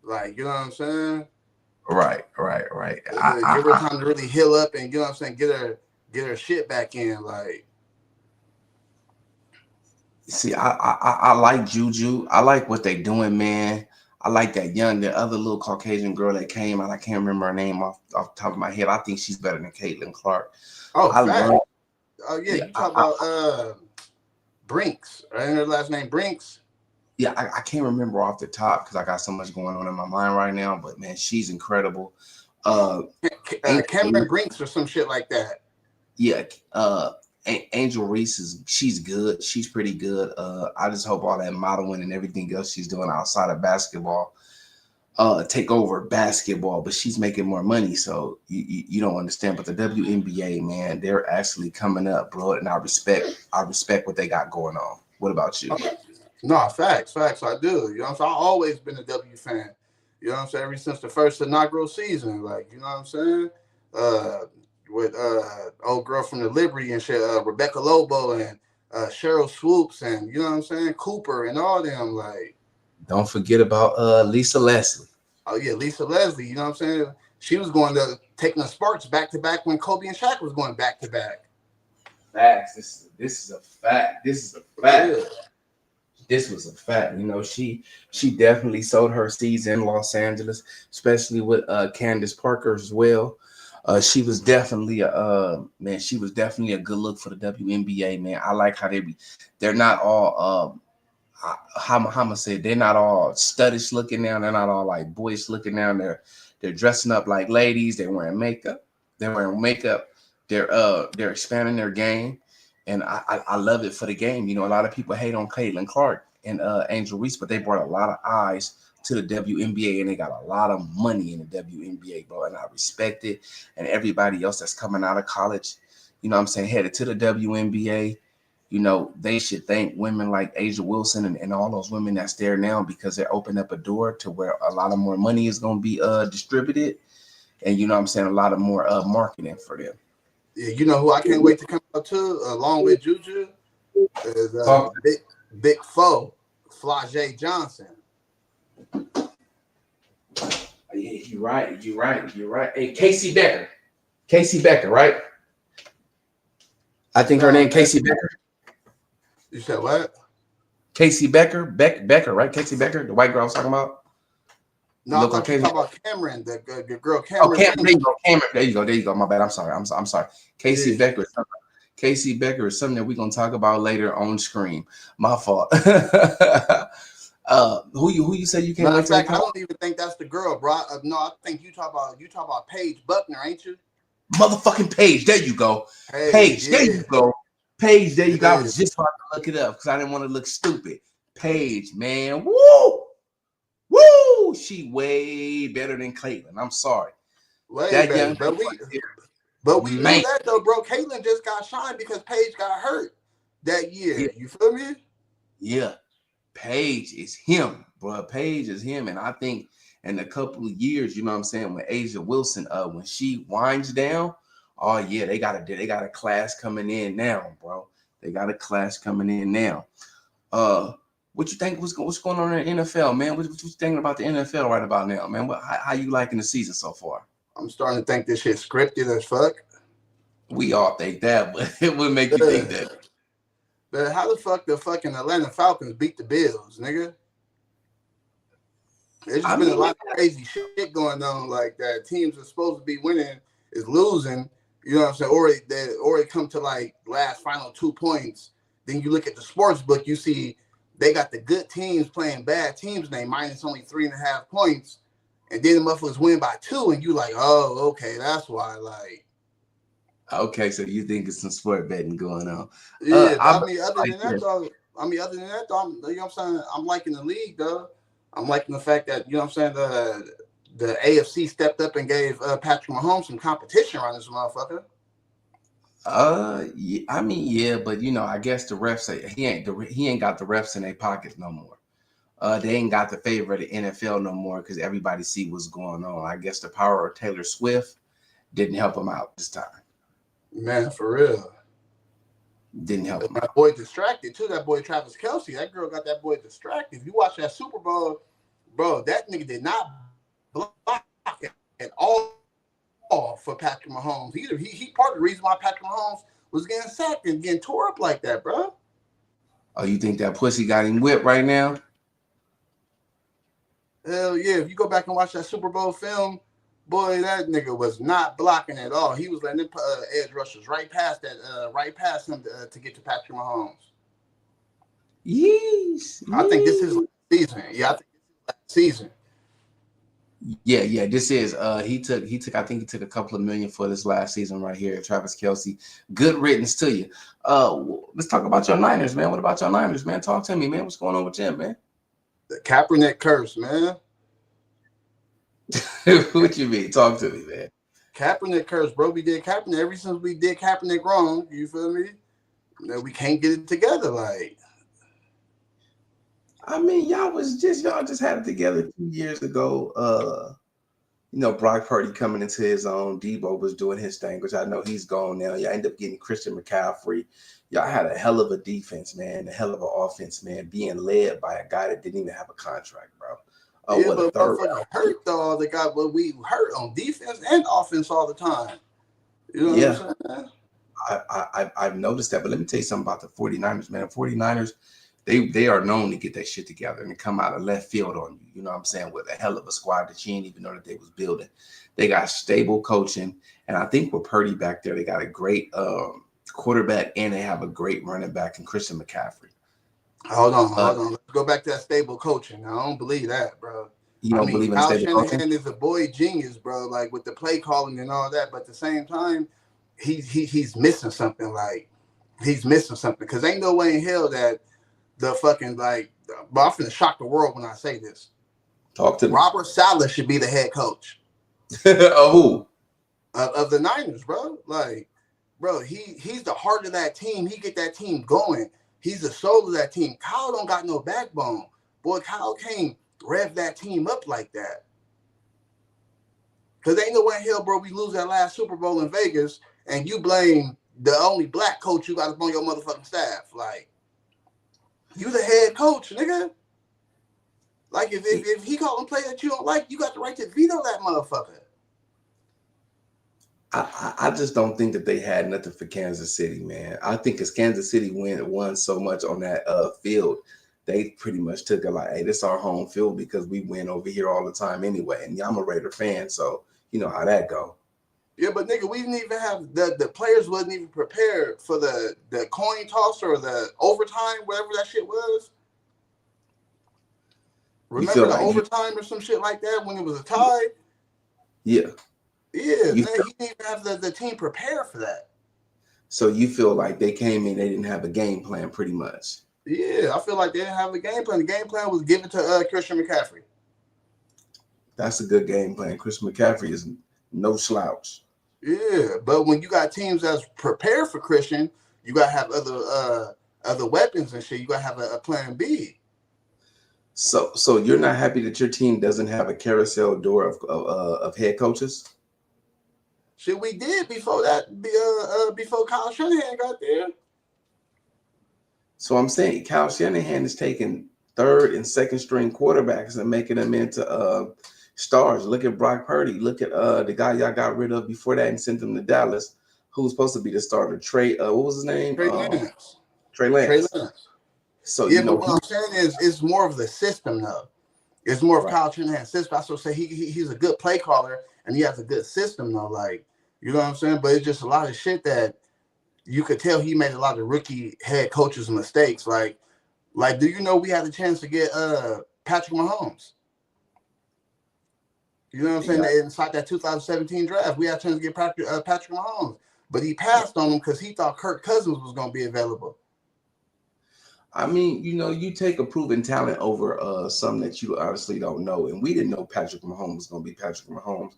Like, you know what I'm saying? Right, right, right. Give her time to really heal up and you know what I'm saying, get her shit back in. Like, See, I like Juju. I like what they doing, man. I like the other little Caucasian girl that came out. I can't remember her name off the top of my head. I think she's better than Caitlin Clark. oh, I fact. love, Oh yeah, yeah, you talk about Brinks. Right? Her last name Brinks. yeah. I can't remember off the top because I got so much going on in my mind right now. But man, she's incredible. Cameron Angel, Brinks or some shit like that. yeah. Angel Reese she's good. She's pretty good. I just hope all that modeling and everything else she's doing outside of basketball take over basketball, but she's making more money, so you don't understand. But the WNBA, man, they're actually coming up, bro, and I respect what they got going on. What about you? No, facts. I do. You know what I'm saying? I've always been a W fan. You know what I'm saying? Ever since the first inaugural season, like, you know what I'm saying? Uh, with old girl from the Liberty and shit, Rebecca Lobo and Cheryl Swoops and you know what I'm saying? Cooper and all them. Like, Don't forget about Lisa Leslie. oh yeah, Lisa Leslie. You know what I'm saying? She was going to taking the Sparks back to back when Kobe and Shaq was going back to back. Facts. This is a fact. This is a Yeah. fact. This was a fact. She definitely sowed her seeds in Los Angeles, especially with Candace Parker as well. She was definitely a man. She was definitely a good look for the WNBA, man. I like how they're not all how am I gonna say it? They're not all studdish looking now. They're not all like boyish looking now. They're dressing up like ladies. They're wearing makeup. They're wearing makeup. They're expanding their game, and I love it for the game. A lot of people hate on Caitlin Clark and Angel Reese, but they brought a lot of eyes to the WNBA, and they got a lot of money in the WNBA, bro. And I respect it. And everybody else that's coming out of college, what I'm saying, headed to the WNBA. They should thank women like Asia Wilson and all those women that's there now, because they opened up a door to where a lot of more money is going to be distributed. And what I'm saying, a lot of more marketing for them. Yeah, you know who I can't wait to come out to, along with Juju, is Big Foe, Flau'jae Johnson. Yeah, you're right. Hey, Casey Becker, right? I think her name Casey Becker. You said what? Casey Becker, Becker, right? Casey Becker, the white girl I was talking about. No, I thought you were talking about Cameron, the girl Cameron. Oh, Cameron, there you go. My bad. I'm sorry. Casey Becker. Casey Becker is something that we're gonna talk about later on screen. My fault. Who you say you can't? Matter of fact, I don't even think that's the girl, bro. No, I think you talk about Paige Buckner, ain't you? Motherfucking Paige. There you go. Paige. Yeah. There you go. Paige. There you go. I was just about to look it up because I didn't want to look stupid. Paige, man. Woo! She way better than Caitlin. I'm sorry. Way better. But we knew that though, bro. Caitlin just got shined because Paige got hurt that year. Yeah. You feel me? Yeah. Paige is him, bro. Paige is him. And I think in a couple of years, you know what I'm saying, when Asia Wilson, when she winds down, oh yeah, they got a class coming in now, bro. They got a class coming in now. What you think? What's going on in the NFL, man? What you thinking about the NFL right about now, man? How you liking the season so far? I'm starting to think this shit scripted as fuck. We all think that, but it would make you think that. But how the fuck the fucking Atlanta Falcons beat the Bills, nigga? There's just been a lot of crazy shit going on like that. Teams are supposed to be winning is losing. You know what I'm saying? Or they come to like last final 2 points. Then you look at the sports book, you see they got the good teams playing bad teams, and they minus only 3.5 points. And then the motherfuckers win by 2, and you like, oh, okay, that's why. Like, okay, so you think it's some sport betting going on? Yeah, other than that, though, you know what I'm saying? I'm liking the league, though. I'm liking the fact that, you know what I'm saying, the AFC stepped up and gave Patrick Mahomes some competition around this motherfucker. Yeah, I mean, yeah, but I guess the refs say he ain't got the refs in their pockets no more. They ain't got the favor of the NFL no more because everybody see what's going on. I guess the power of Taylor Swift didn't help him out this time. Man, for real. Didn't help him. My boy distracted too. That boy Travis Kelce. That girl got that boy distracted. If you watch that Super Bowl, bro, that nigga did not block at all for Patrick Mahomes. He part of the reason why Patrick Mahomes was getting sacked and getting tore up like that, bro. Oh, you think that pussy got him whipped right now? Hell yeah. If you go back and watch that Super Bowl film, boy, that nigga was not blocking at all. He was letting them edge rushers right past him to get to Patrick Mahomes. Yes. I think this is season. Yeah, I think this is season. Yeah. This is he took I think he took a couple of million for this last season right here. Travis Kelce. Good riddance to you. Let's talk about your Niners, man. What about your Niners, man? Talk to me, man. What's going on with them, man? The Kaepernick curse, man. What you mean? Talk to me, man. Kaepernick curse, bro. We did Kaepernick ever since we did Kaepernick wrong. You feel me? We can't get it together. Like, I mean, y'all just had it together 2 years ago. Brock Purdy coming into his own. Debo was doing his thing, which I know he's gone now. Y'all end up getting Christian McCaffrey. Y'all had a hell of a defense, man. A hell of an offense, man. Being led by a guy that didn't even have a contract, bro. Yeah, but motherfucker hurt though. The guy, but we hurt on defense and offense all the time. You know what I'm saying? I've noticed that, but let me tell you something about the 49ers, man. The 49ers, they are known to get that shit together and come out of left field on you. You know what I'm saying? With a hell of a squad that you didn't even know that they was building. They got stable coaching, and I think with Purdy back there, they got a great quarterback, and they have a great running back in Christian McCaffrey. Hold on. Let's go back to that stable coaching. I don't believe that, bro. You I don't mean, believe in the Kyle stable coaching? Shanahan is a boy genius, bro. Like with the play calling and all that, but at the same time, he's missing something. Like he's missing something because ain't no way in hell that the fucking like. But I'm finna shock the world when I say this. Talk to me. Robert Saleh should be the head coach Who? Of the Niners, bro. Like, bro, he's the heart of that team. He get that team going. He's the soul of that team. Kyle don't got no backbone. Boy, Kyle can't rev that team up like that. Because ain't no way in hell, bro, we lose that last Super Bowl in Vegas and you blame the only black coach you got up on your motherfucking staff. Like, you the head coach, nigga. Like, if he called a play that you don't like, you got the right to veto that motherfucker. I just don't think that they had nothing for Kansas City, man. I think as Kansas City won so much on that field, they pretty much took it like, hey, this is our home field because we win over here all the time anyway. And I'm a Raider fan, so you know how that go. Yeah, but nigga, we didn't even have the players wasn't even prepared for the coin toss or the overtime, whatever that shit was. Remember the overtime or some shit like that when it was a tie? Yeah. Yeah, man, he didn't even have the team prepared for that. So you feel like they came in, they didn't have a game plan pretty much. Yeah, I feel like they didn't have a game plan. The game plan was given to Christian McCaffrey. That's a good game plan. Christian McCaffrey is no slouch. Yeah, but when you got teams that's prepared for Christian, you got to have other weapons and shit. You got to have a plan B. So you're not happy that your team doesn't have a carousel door of head coaches? Shit, we did before that. Before Kyle Shanahan got there. So I'm saying Kyle Shanahan is taking third and second string quarterbacks and making them into stars. Look at Brock Purdy. Look at the guy y'all got rid of before that and sent him to Dallas, who was supposed to be the starter. What was his name? Trey Lance. Trey Lance. Trey Lance. So yeah, but what I'm saying is, it's more of the system though. It's more of Kyle Shanahan's system. I also say he's a good play caller and he has a good system though. Like, you know what I'm saying? But it's just a lot of shit that you could tell he made a lot of rookie head coaches mistakes. Like, do you know we had a chance to get Patrick Mahomes? You know what I'm saying? Yeah. Inside that 2017 draft, we had a chance to get Patrick Mahomes, but he passed on him because he thought Kirk Cousins was going to be available. I mean, you know, you take a proven talent over something that you honestly don't know. And we didn't know Patrick Mahomes was going to be Patrick Mahomes.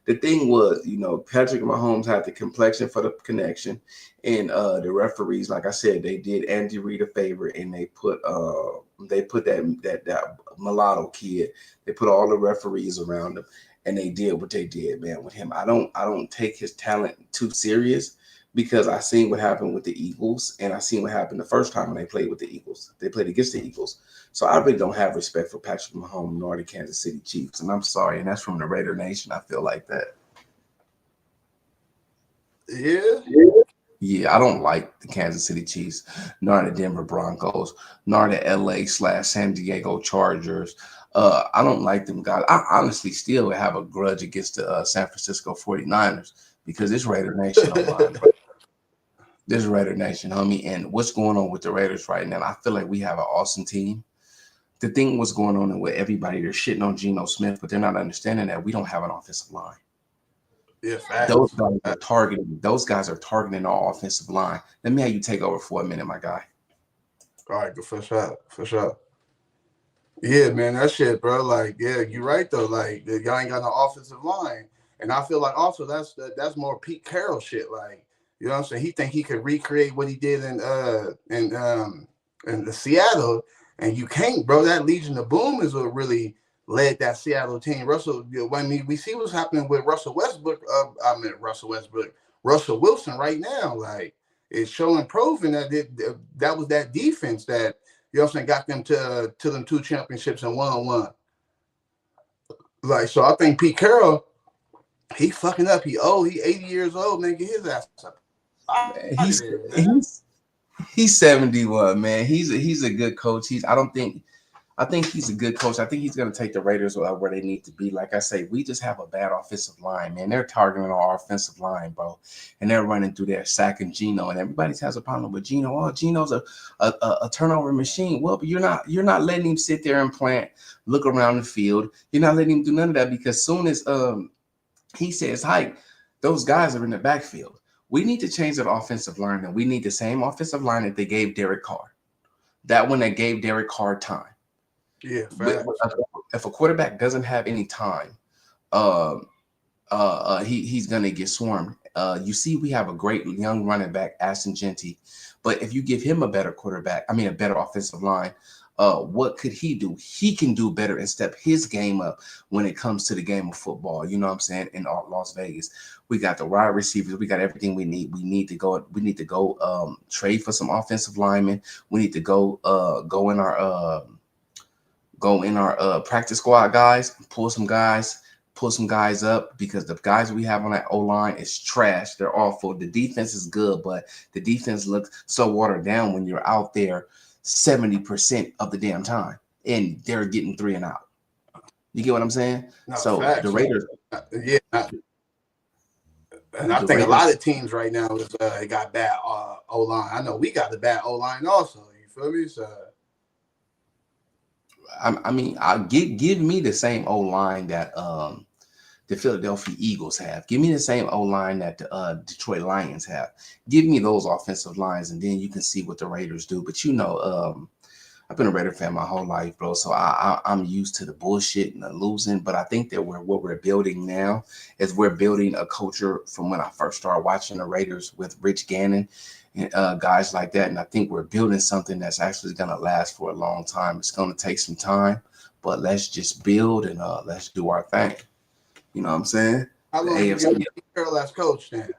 The thing was, you know, Patrick Mahomes had the complexion for the connection. And the referees, like I said, they did Andy Reid a favor and they put that mulatto kid. They put all the referees around him and they did what they did, man, with him. I don't take his talent too serious. Because I seen what happened with the Eagles, and I seen what happened the first time when they played with the Eagles. They played against the Eagles. So I really don't have respect for Patrick Mahomes nor the Kansas City Chiefs. And I'm sorry, and that's from the Raider Nation. I feel like that. Yeah. Yeah, I don't like the Kansas City Chiefs, nor the Denver Broncos, nor the LA/San Diego Chargers. I don't like them guys. I honestly still have a grudge against the San Francisco 49ers because this Raider Nation online, bro. This Raider Nation, homie, and what's going on with the Raiders right now? I feel like we have an awesome team. The thing what's going on with everybody, they're shitting on Geno Smith, but they're not understanding that we don't have an offensive line. Yeah, those guys are targeting. Those guys are targeting our offensive line. Let me have you take over for a minute, my guy. All right, for sure. Yeah, man, that shit, bro. Like, yeah, you're right though. Like, the guy ain't got no offensive line, and I feel like also that's more Pete Carroll shit. Like. You know what I'm saying? He think he could recreate what he did in the Seattle, and you can't, bro. That Legion of Boom is what really led that Seattle team. Russell, when we see what's happening with Russell Wilson right now. Like, it's showing, proving that that was that defense that, you know what I'm saying, got them to them 2 championships in 1-on-1. Like, so I think Pete Carroll, he fucking up. He 80 years old, man. Get his ass up. He's 71, man. He's a good coach. I think he's a good coach. I think he's going to take the Raiders where they need to be. Like I say, we just have a bad offensive line, man. They're targeting our offensive line, bro, and they're running through there sacking Geno, and everybody has a problem with Geno. Oh, Geno's a turnover machine. Well, but you're not letting him sit there and plant, look around the field. You're not letting him do none of that because soon as he says hike, those guys are in the backfield. We need to change that offensive line, and we need the same offensive line that they gave Derek Carr. That one that gave Derek Carr time. Yeah, facts. If a quarterback doesn't have any time, he's gonna get swarmed. You see, we have a great young running back, Ashton Genty, but if you give him a better quarterback, I mean a better offensive line, what could he do? He can do better and step his game up when it comes to the game of football. You know what I'm saying? In Las Vegas, we got the wide receivers, we got everything we need. We need to go trade for some offensive linemen. We need to go in our practice squad guys, pull some guys up because the guys we have on that O-line is trash. They're awful. The defense is good, but the defense looks so watered down when you're out there 70% of the damn time and they're getting 3 and out. You get what I'm saying? No, so facts. The Raiders, yeah, and I think a lot of teams right now is got bad O-line. I know we got the bad O-line also. You feel me? So I mean, give me the same O-line that the Philadelphia Eagles have. Give me the same O-line that the Detroit Lions have. Give me those offensive lines, and then you can see what the Raiders do. But I've been a Raider fan my whole life, bro. So I'm used to the bullshit and the losing. But I think that what we're building now is we're building a culture from when I first started watching the Raiders with Rich Gannon and guys like that. And I think we're building something that's actually going to last for a long time. It's going to take some time, but let's just build and let's do our thing. You know what I'm saying? How long you give Pete Carroll as coach then?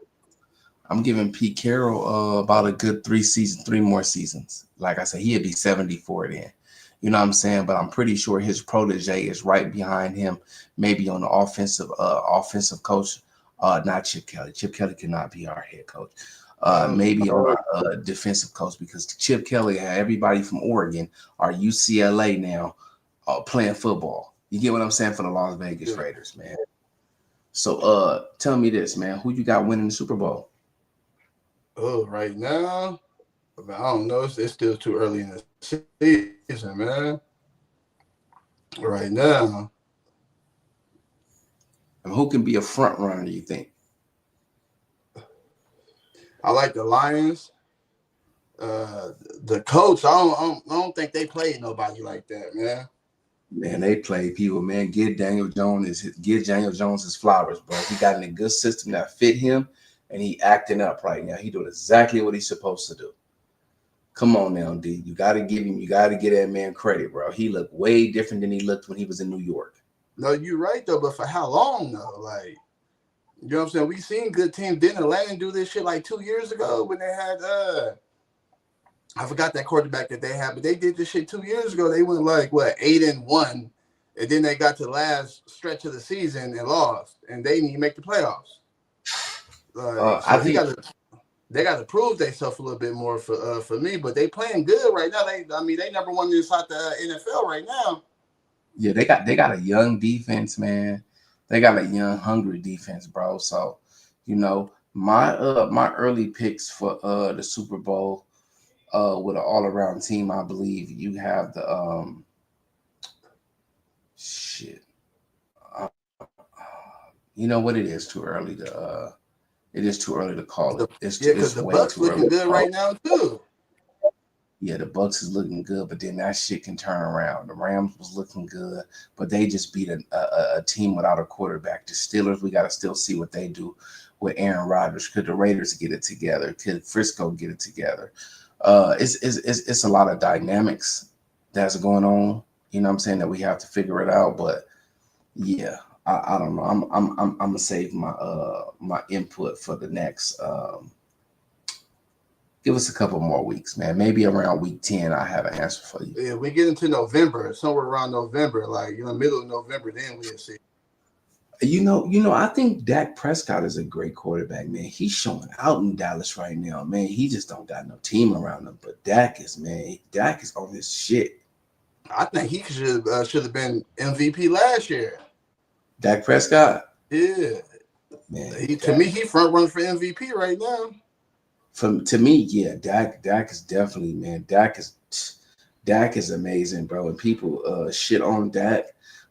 I'm giving Pete Carroll about a good 3 more seasons. Like I said, he'd be 74 then. You know what I'm saying? But I'm pretty sure his protege is right behind him, maybe on the offensive coach. Not Chip Kelly. Chip Kelly cannot be our head coach. Maybe on our defensive coach because Chip Kelly had everybody from Oregon or UCLA now playing football. You get what I'm saying for the Las Vegas Raiders, man. So tell me this, man. Who you got winning the Super Bowl? Oh, right now, I don't know. It's still too early in the season, man. Right now. And who can be a front runner, you think? I like the Lions. The Colts, I don't think they played nobody like that, man. Man, they play people, man. Give Daniel Jones his flowers, bro. He got in a good system that fit him, and he acting up right now. He doing exactly what he's supposed to do. Come on now, D. You got to give that man credit, bro. He looked way different than he looked when he was in New York. No, you're right, though, but for how long, though? Like, you know what I'm saying? We seen good teams. Didn't Atlanta do this shit like 2 years ago when they had I forgot that quarterback that they had, but they did this shit 2 years ago. They went like 8-1, and then they got to the last stretch of the season and lost, and they didn't even make the playoffs. I think they got to prove themselves a little bit more for me, but they playing good right now. They number one inside the NFL right now. Yeah, they got a young defense, man. They got a young, hungry defense, bro. So, my early picks for the Super Bowl. With an all-around team, I believe you have the you know what? It is too early to call it. It's because the Bucks looking good right now too. Yeah, the Bucks is looking good, but then that shit can turn around. The Rams was looking good, but they just beat a team without a quarterback. The Steelers, we got to still see what they do with Aaron Rodgers. Could the Raiders get it together? Could Frisco get it together? It's a lot of dynamics that's going on. You know what I'm saying, that we have to figure it out. But yeah, I don't know. I'm gonna save my input for the next. Give us a couple more weeks, man. Maybe around week 10, I have an answer for you. Yeah, we get into November, somewhere around November, middle of November, then we'll see. I think Dak Prescott is a great quarterback, man. He's showing out in Dallas right now, man. He just don't got no team around him. But Dak is on his shit. I think he should have been MVP last year. Dak Prescott, Yeah, man. to me he front runner for MVP right now. To me, yeah, Dak is definitely, man. Dak is amazing, bro. And people shit on Dak,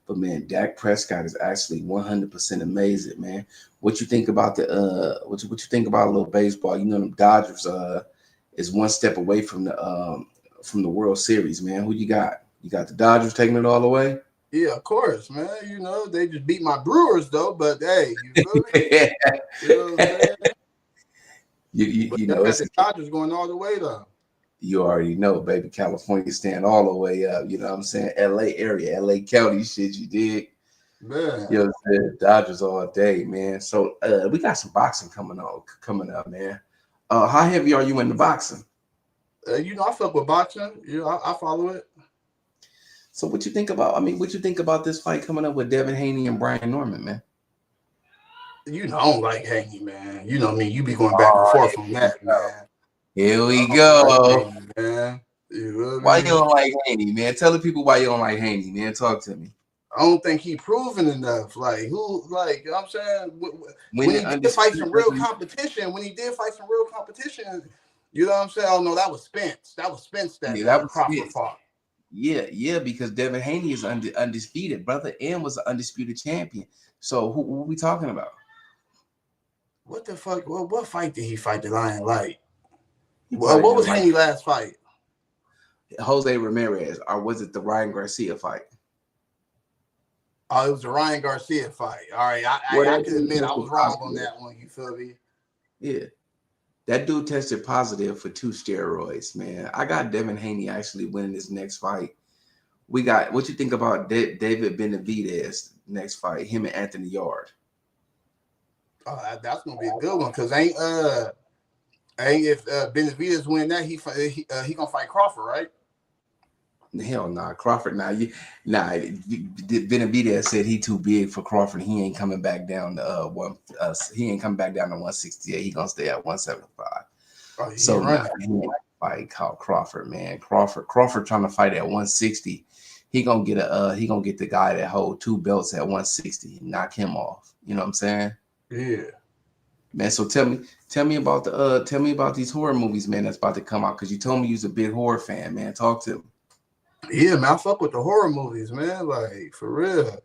but man, Dak Prescott is actually 100% amazing, man. What you think about what you think about a little baseball? You know, the Dodgers is one step away from the World Series, man. Who you got? You got the Dodgers taking it all the way? Yeah, of course, man. You know, they just beat my Brewers though, but hey, you feel me? you, You know what I'm saying? But you I know got it's the Dodgers going all the way though. you already know, baby. California stand all the way up. You know what I'm saying? LA area, LA County shit, you dig? Man, You know what I'm saying? Dodgers all day, man. So we got some boxing coming up, man. How heavy are you into boxing? you know, I fuck with boxing. You know, I follow it. So what you think about? I mean, what you think about this fight coming up with Devin Haney and Brian Norman, man? You know, I don't like Haney, man. You know me. You be going back and Oh, forth on that, man. here I we don't like go. Haney, man. You know what Why I you mean? don't like Haney, man? Tell the people why you don't like Haney, man. Talk to me. I don't think he proven enough. Like who? Like you know what I'm saying, when Winning he did fight undisputed some real versus competition, you know what I'm saying? Oh no, that was Spence. That was Spence that yeah, that was Crawford it. fought. Yeah, because Devin Haney is undisputed, brother, and was an undisputed champion. So who we talking about? What the fuck? What fight did he fight that I ain't like? You What probably was didn't like Haney last fight? Jose Ramirez, or was it the Ryan Garcia fight? Oh, it was the Ryan Garcia fight. All right, I Well, can admit I was wrong on positive. that one. You feel me? Yeah, that dude tested positive for 2 steroids, man. I got Devin Haney actually winning this next fight. We got what you think about David Benavidez next fight? Him and Anthony Yard. Oh, that's gonna be a good one because ain't if Benavidez win that he gonna fight Crawford, right? Hell nah, Crawford. Benavidez said he too big for Crawford. He ain't coming back down to one. He ain't coming back down to 168. He gonna stay at 175. Oh, he So nah, running. he ain't fight called Crawford, man. Crawford trying to fight at 160. He gonna get the guy that hold 2 belts at 160 and knock him off. You know what I'm saying? Yeah. Man, so tell me about these horror movies, man, that's about to come out. Cause you told me you was a big horror fan, man. Talk to me. Yeah, man, I fuck with the horror movies, man. Like for real.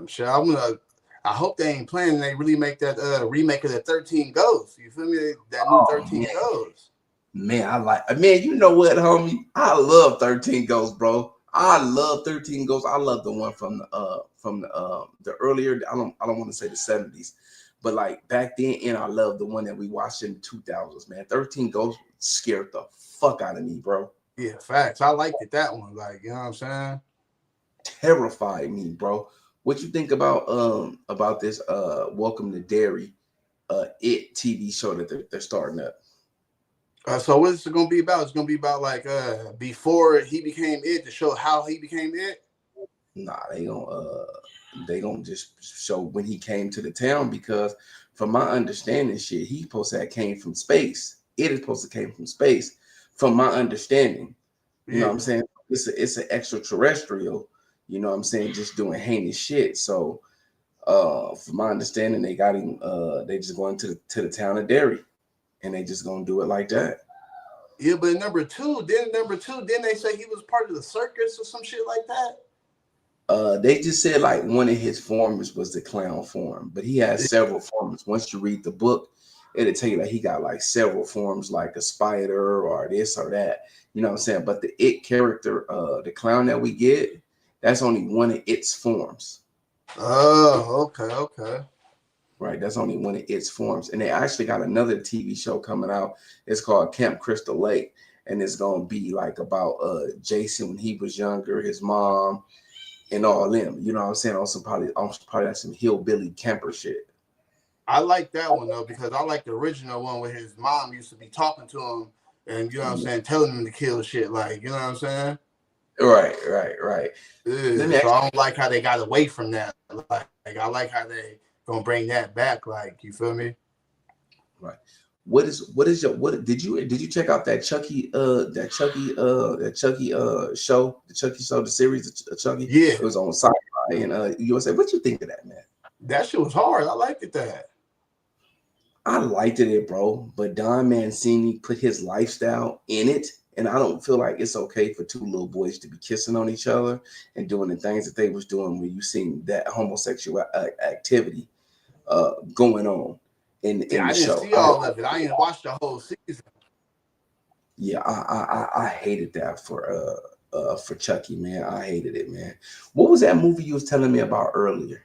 Shit, I hope they ain't planning. They really make that remake of the 13 Ghosts. You feel me? That new Oh 13 man. Ghosts. Man, you know what, homie? I love 13 Ghosts, bro. I love 13 Ghosts. I love the one from the earlier, I don't want to say the 70s, but like back then, and I love the one that we watched in the 2000s, man. 13 Ghosts scared the fuck out of me, bro. Yeah, facts. I liked it that one. Like, you know what I'm saying? Terrified me, bro. What you think about this Welcome to Derry It TV show that they're starting up? So what's it gonna be about? It's gonna be about like before he became it to show how he became it. Nah, they gonna just show when he came to the town because from my understanding, shit, he supposed to have came from space. It is supposed to came from space, from my understanding. You know what I'm Yeah. saying? It's an extraterrestrial, you know what I'm saying, just doing heinous shit. So from my understanding, they got him they just going to the town of Derry and they just gonna do it like that. Yeah, but number two, didn't they say he was part of the circus or some shit like that? They just said like one of his forms was the clown form, but he has several forms. Once you read the book, it'll tell you that he got like several forms, like a spider or this or that. You know what I'm saying? But the it character, the clown that we get, that's only one of its forms. Oh, okay. Right, that's only one of its forms, and they actually got another TV show coming out. It's called Camp Crystal Lake, and it's gonna be like about Jason when he was younger, his mom, and all them. You know what I'm saying? Also probably like some hillbilly camper shit. I like that one though because I like the original one where his mom used to be talking to him and you know what I'm saying, telling him to kill shit. Like, you know what I'm saying? Right. Let Yeah, me so ask I don't like how they got away from that. Like I like how they gonna bring that back. Like you feel me? you, right. What is your did you check out that Chucky show, the Chucky show, the series of Chucky? Yeah, It was on sci-fi and USA. What you think of that, man? that shit was hard. I liked it. That. I liked it, bro, but Don Mancini put his lifestyle in it, and I don't feel like it's okay for two little boys to be kissing on each other and doing the things that they was doing when you seen that homosexual activity going on See, in I the didn't show. see all of it. I didn't watch the whole season. Yeah, I hated that for Chucky, man. I hated it, man. What was that movie you was telling me about earlier?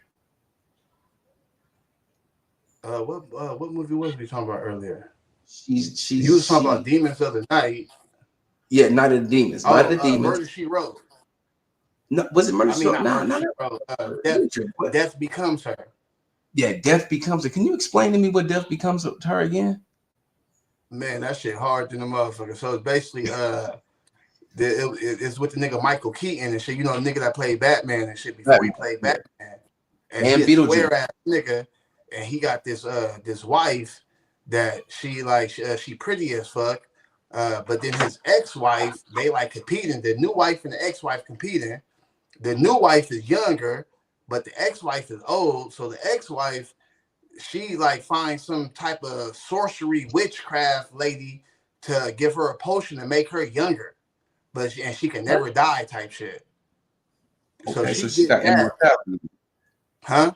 What movie was we talking about earlier? She's You she's was talking about she Demons of the Night. Yeah, Night of the Demons. Night of Oh, the Demons. Murder She Wrote. No, was it Murder I She mean, Wrote? not Nah, Murder nah, She nah. Wrote. What? Death Becomes Her. Yeah, Death Becomes It. Can you explain to me what Death Becomes to her again? Man, that shit hard than the motherfucker. So it's basically it's with the nigga Michael Keaton and shit. You know, the nigga that played Batman and shit before he Batman, played yeah. Batman. And he And a Beetlejuice. square ass nigga, and he got this wife that she like she pretty as fuck. But then his ex-wife, they like competing. The new wife and the ex-wife competing. The new wife is younger, but the ex-wife is old. So the ex-wife, she like finds some type of sorcery witchcraft lady to give her a potion to make her younger, and she can never die type shit. So Okay, she so she get got that, immortality. huh?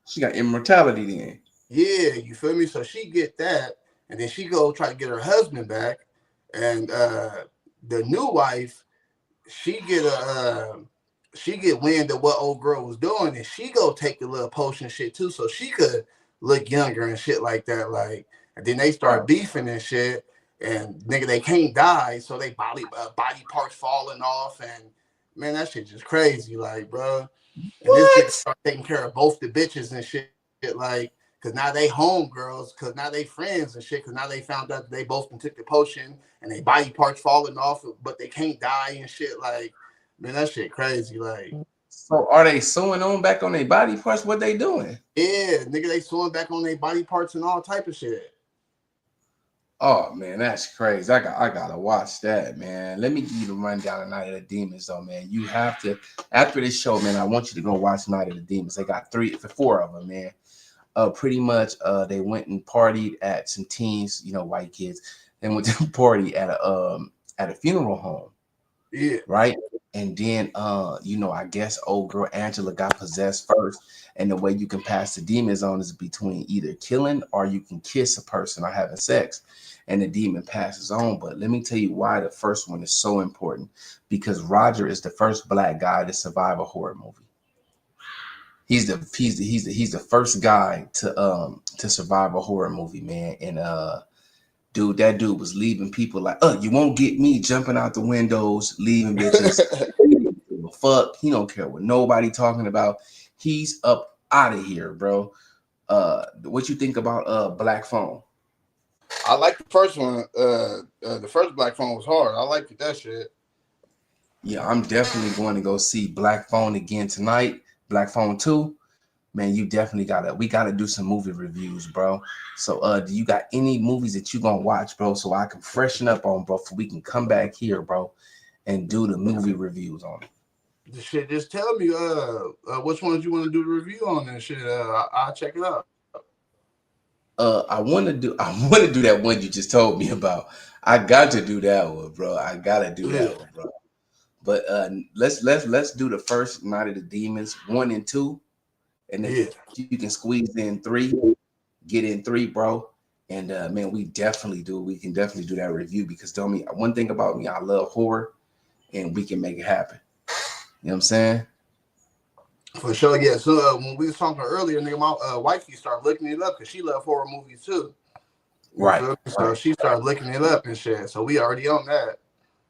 She got immortality then. Yeah, you feel me? So she get that, and then she go try to get her husband back, and the new wife, she get a she get wind of what old girl was doing, and she go take the little potion shit too, so she could look younger and shit like that. Like, and then they Right. start beefing and shit, and nigga they can't die, so they body parts falling off, and man, that shit just crazy, like, bro. And this nigga What? start taking care of both the bitches and shit, like, cause now they homegirls, cause now they friends and shit, cause now they found out that they both took the potion and they body parts falling off, but they can't die and shit. Like, man, that shit crazy. Like, So are they sewing on back on their body parts? What they doing? yeah, nigga, they sewing back on their body parts and all type of shit. Oh man, that's crazy. I gotta watch that, man. Let me give you the rundown of Night of the Demons, though, man. You have to after this show, man. I want you to go watch Night of the Demons. They got four of them, man. Pretty much, they went and partied at some teens, white kids. They went to party at a funeral home, Yeah, right? And then, I guess old girl Angela got possessed first. And the way you can pass the demons on is between either killing or you can kiss a person or having sex, and the demon passes on. But let me tell you why the first one is so important, because Roger is the first black guy to survive a horror movie. He's the first guy to survive a horror movie, man. And dude, that dude was leaving people like, you won't get me jumping out the windows, leaving bitches. He don't give a fuck. He don't care what nobody talking about. He's up out of here, bro. What you think about Black Phone? I like the first one. The first Black Phone was hard. I liked that shit. Yeah, I'm definitely going to go see Black Phone again tonight. Black Phone 2. Man, you definitely we gotta do some movie reviews, bro. So do you got any movies that you gonna watch, bro, so I can freshen up on, bro, so we can come back here, bro, and do the movie reviews on it? The shit, just tell me which ones you want to do the review on and shit. I'll check it out. I want to do that one you just told me about. I got to do that one, bro. I gotta do Yeah, that one, bro. But let's do the first Night of the Demons 1 and 2, and if yeah. you can squeeze in 3, get in 3, bro. And man, we can definitely do that review, because tell me one thing about me, I love horror, and we can make it happen. You know what I'm saying? For sure, yeah. So when we was talking earlier, nigga, my wifey started looking it up because she love horror movies too. You Right, feel me? So right. she started looking it up and shit. So we already on that.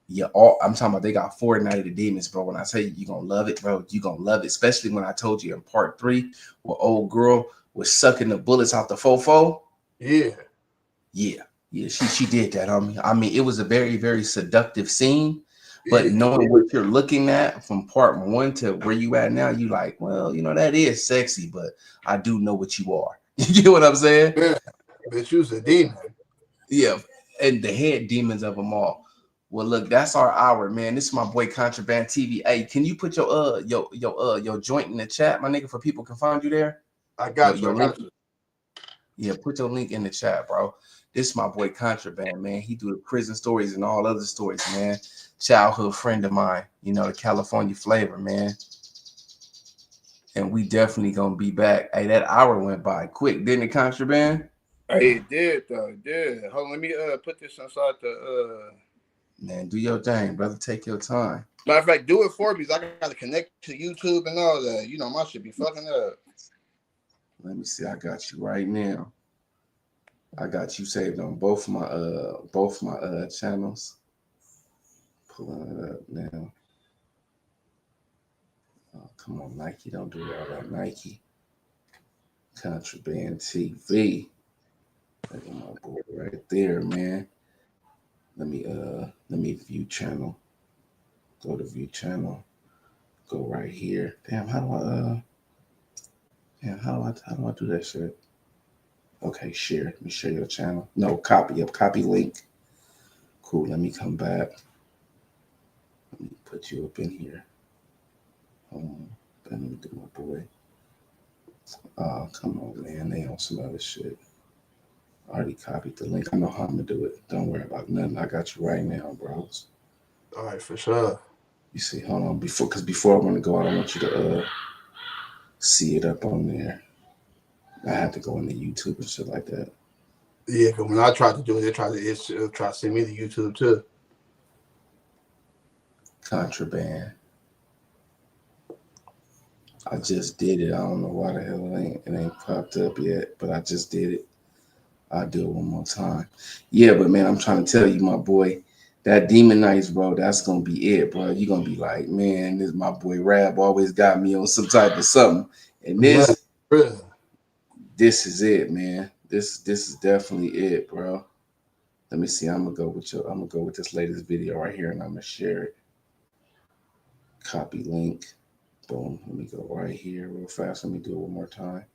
Yeah, all I'm talking about, they got 4 Night of the Demons, bro. When I say you gonna love it, bro, you gonna love it. Especially when I told you in part 3, where old girl was sucking the bullets out the fofo. Yeah, Yeah, she did that on me. I mean, it was a very, very seductive scene, But Yeah. knowing what you're looking at from part one to where you at now, you like, well, that is sexy, but I do know what you are. You get what I'm saying? Yeah. Bitch, you was a demon. Yeah. And the head demons of them all. Well, look, that's our hour, man. This is my boy Contraband TV. Hey, can you put your joint in the chat, my nigga, for people can find you there? I got you. Your I link. got you. Yeah, put your link in the chat, bro. This is my boy Contraband, man. He do the prison stories and all other stories, man. Childhood friend of mine, the California flavor, man. And we definitely gonna be back. Hey, that hour went by quick, didn't it, Contraband? Hey, it did though. It did. Hold on, let me put this inside the Man, do your thing, brother. Take your time. matter of fact, do it for me because I gotta connect to YouTube and all that. You know, my shit be fucking up. Let me see. I got you right now. I got you saved on both my channels. Pulling it up now. Oh, come on, Nike. Don't do all that, Nike. Contraband TV. Look at my boy right there, man. Let me view channel. Go to view channel. Go right here. Damn, how do I do that shit? Okay, share. Let me share your channel. No, copy up, copy link. Cool. Let me come back. Let me put you up in here. Let me do my boy. Oh, come on, man. They on some other shit. I already copied the link. I know how I'm gonna do it. Don't worry about nothing. I got you right now, bros. All right, for sure. You see, hold on. Before I want to go out, I want you to see it up on there. I had to go into YouTube and shit like that. Yeah, because when I tried to do it, it'll try to send me to YouTube too. Contraband. I just did it. I don't know why the hell it ain't popped up yet, but I just did it. I'll do it one more time. Yeah, but man, I'm trying to tell you, my boy, that Demon Knights, bro, that's gonna be it, bro. You're gonna be like, man, this my boy Rab always got me on some type of something. And Man, this is it, man. This is definitely it, bro. Let me see. I'm gonna go with this latest video right here, and I'm gonna share it. Copy link. Boom. Let me go right here real fast. Let me do it one more time.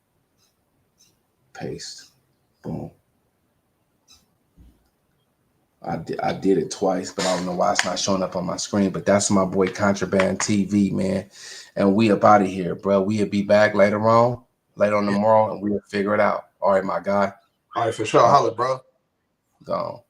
Paste. Boom. I did it twice, but I don't know why it's not showing up on my screen. But that's my boy Contraband TV, man. And we up out of here, bro. We'll be back later on tomorrow, and we'll figure it out. All right, my guy. All right, for sure. Holla, bro. Gone.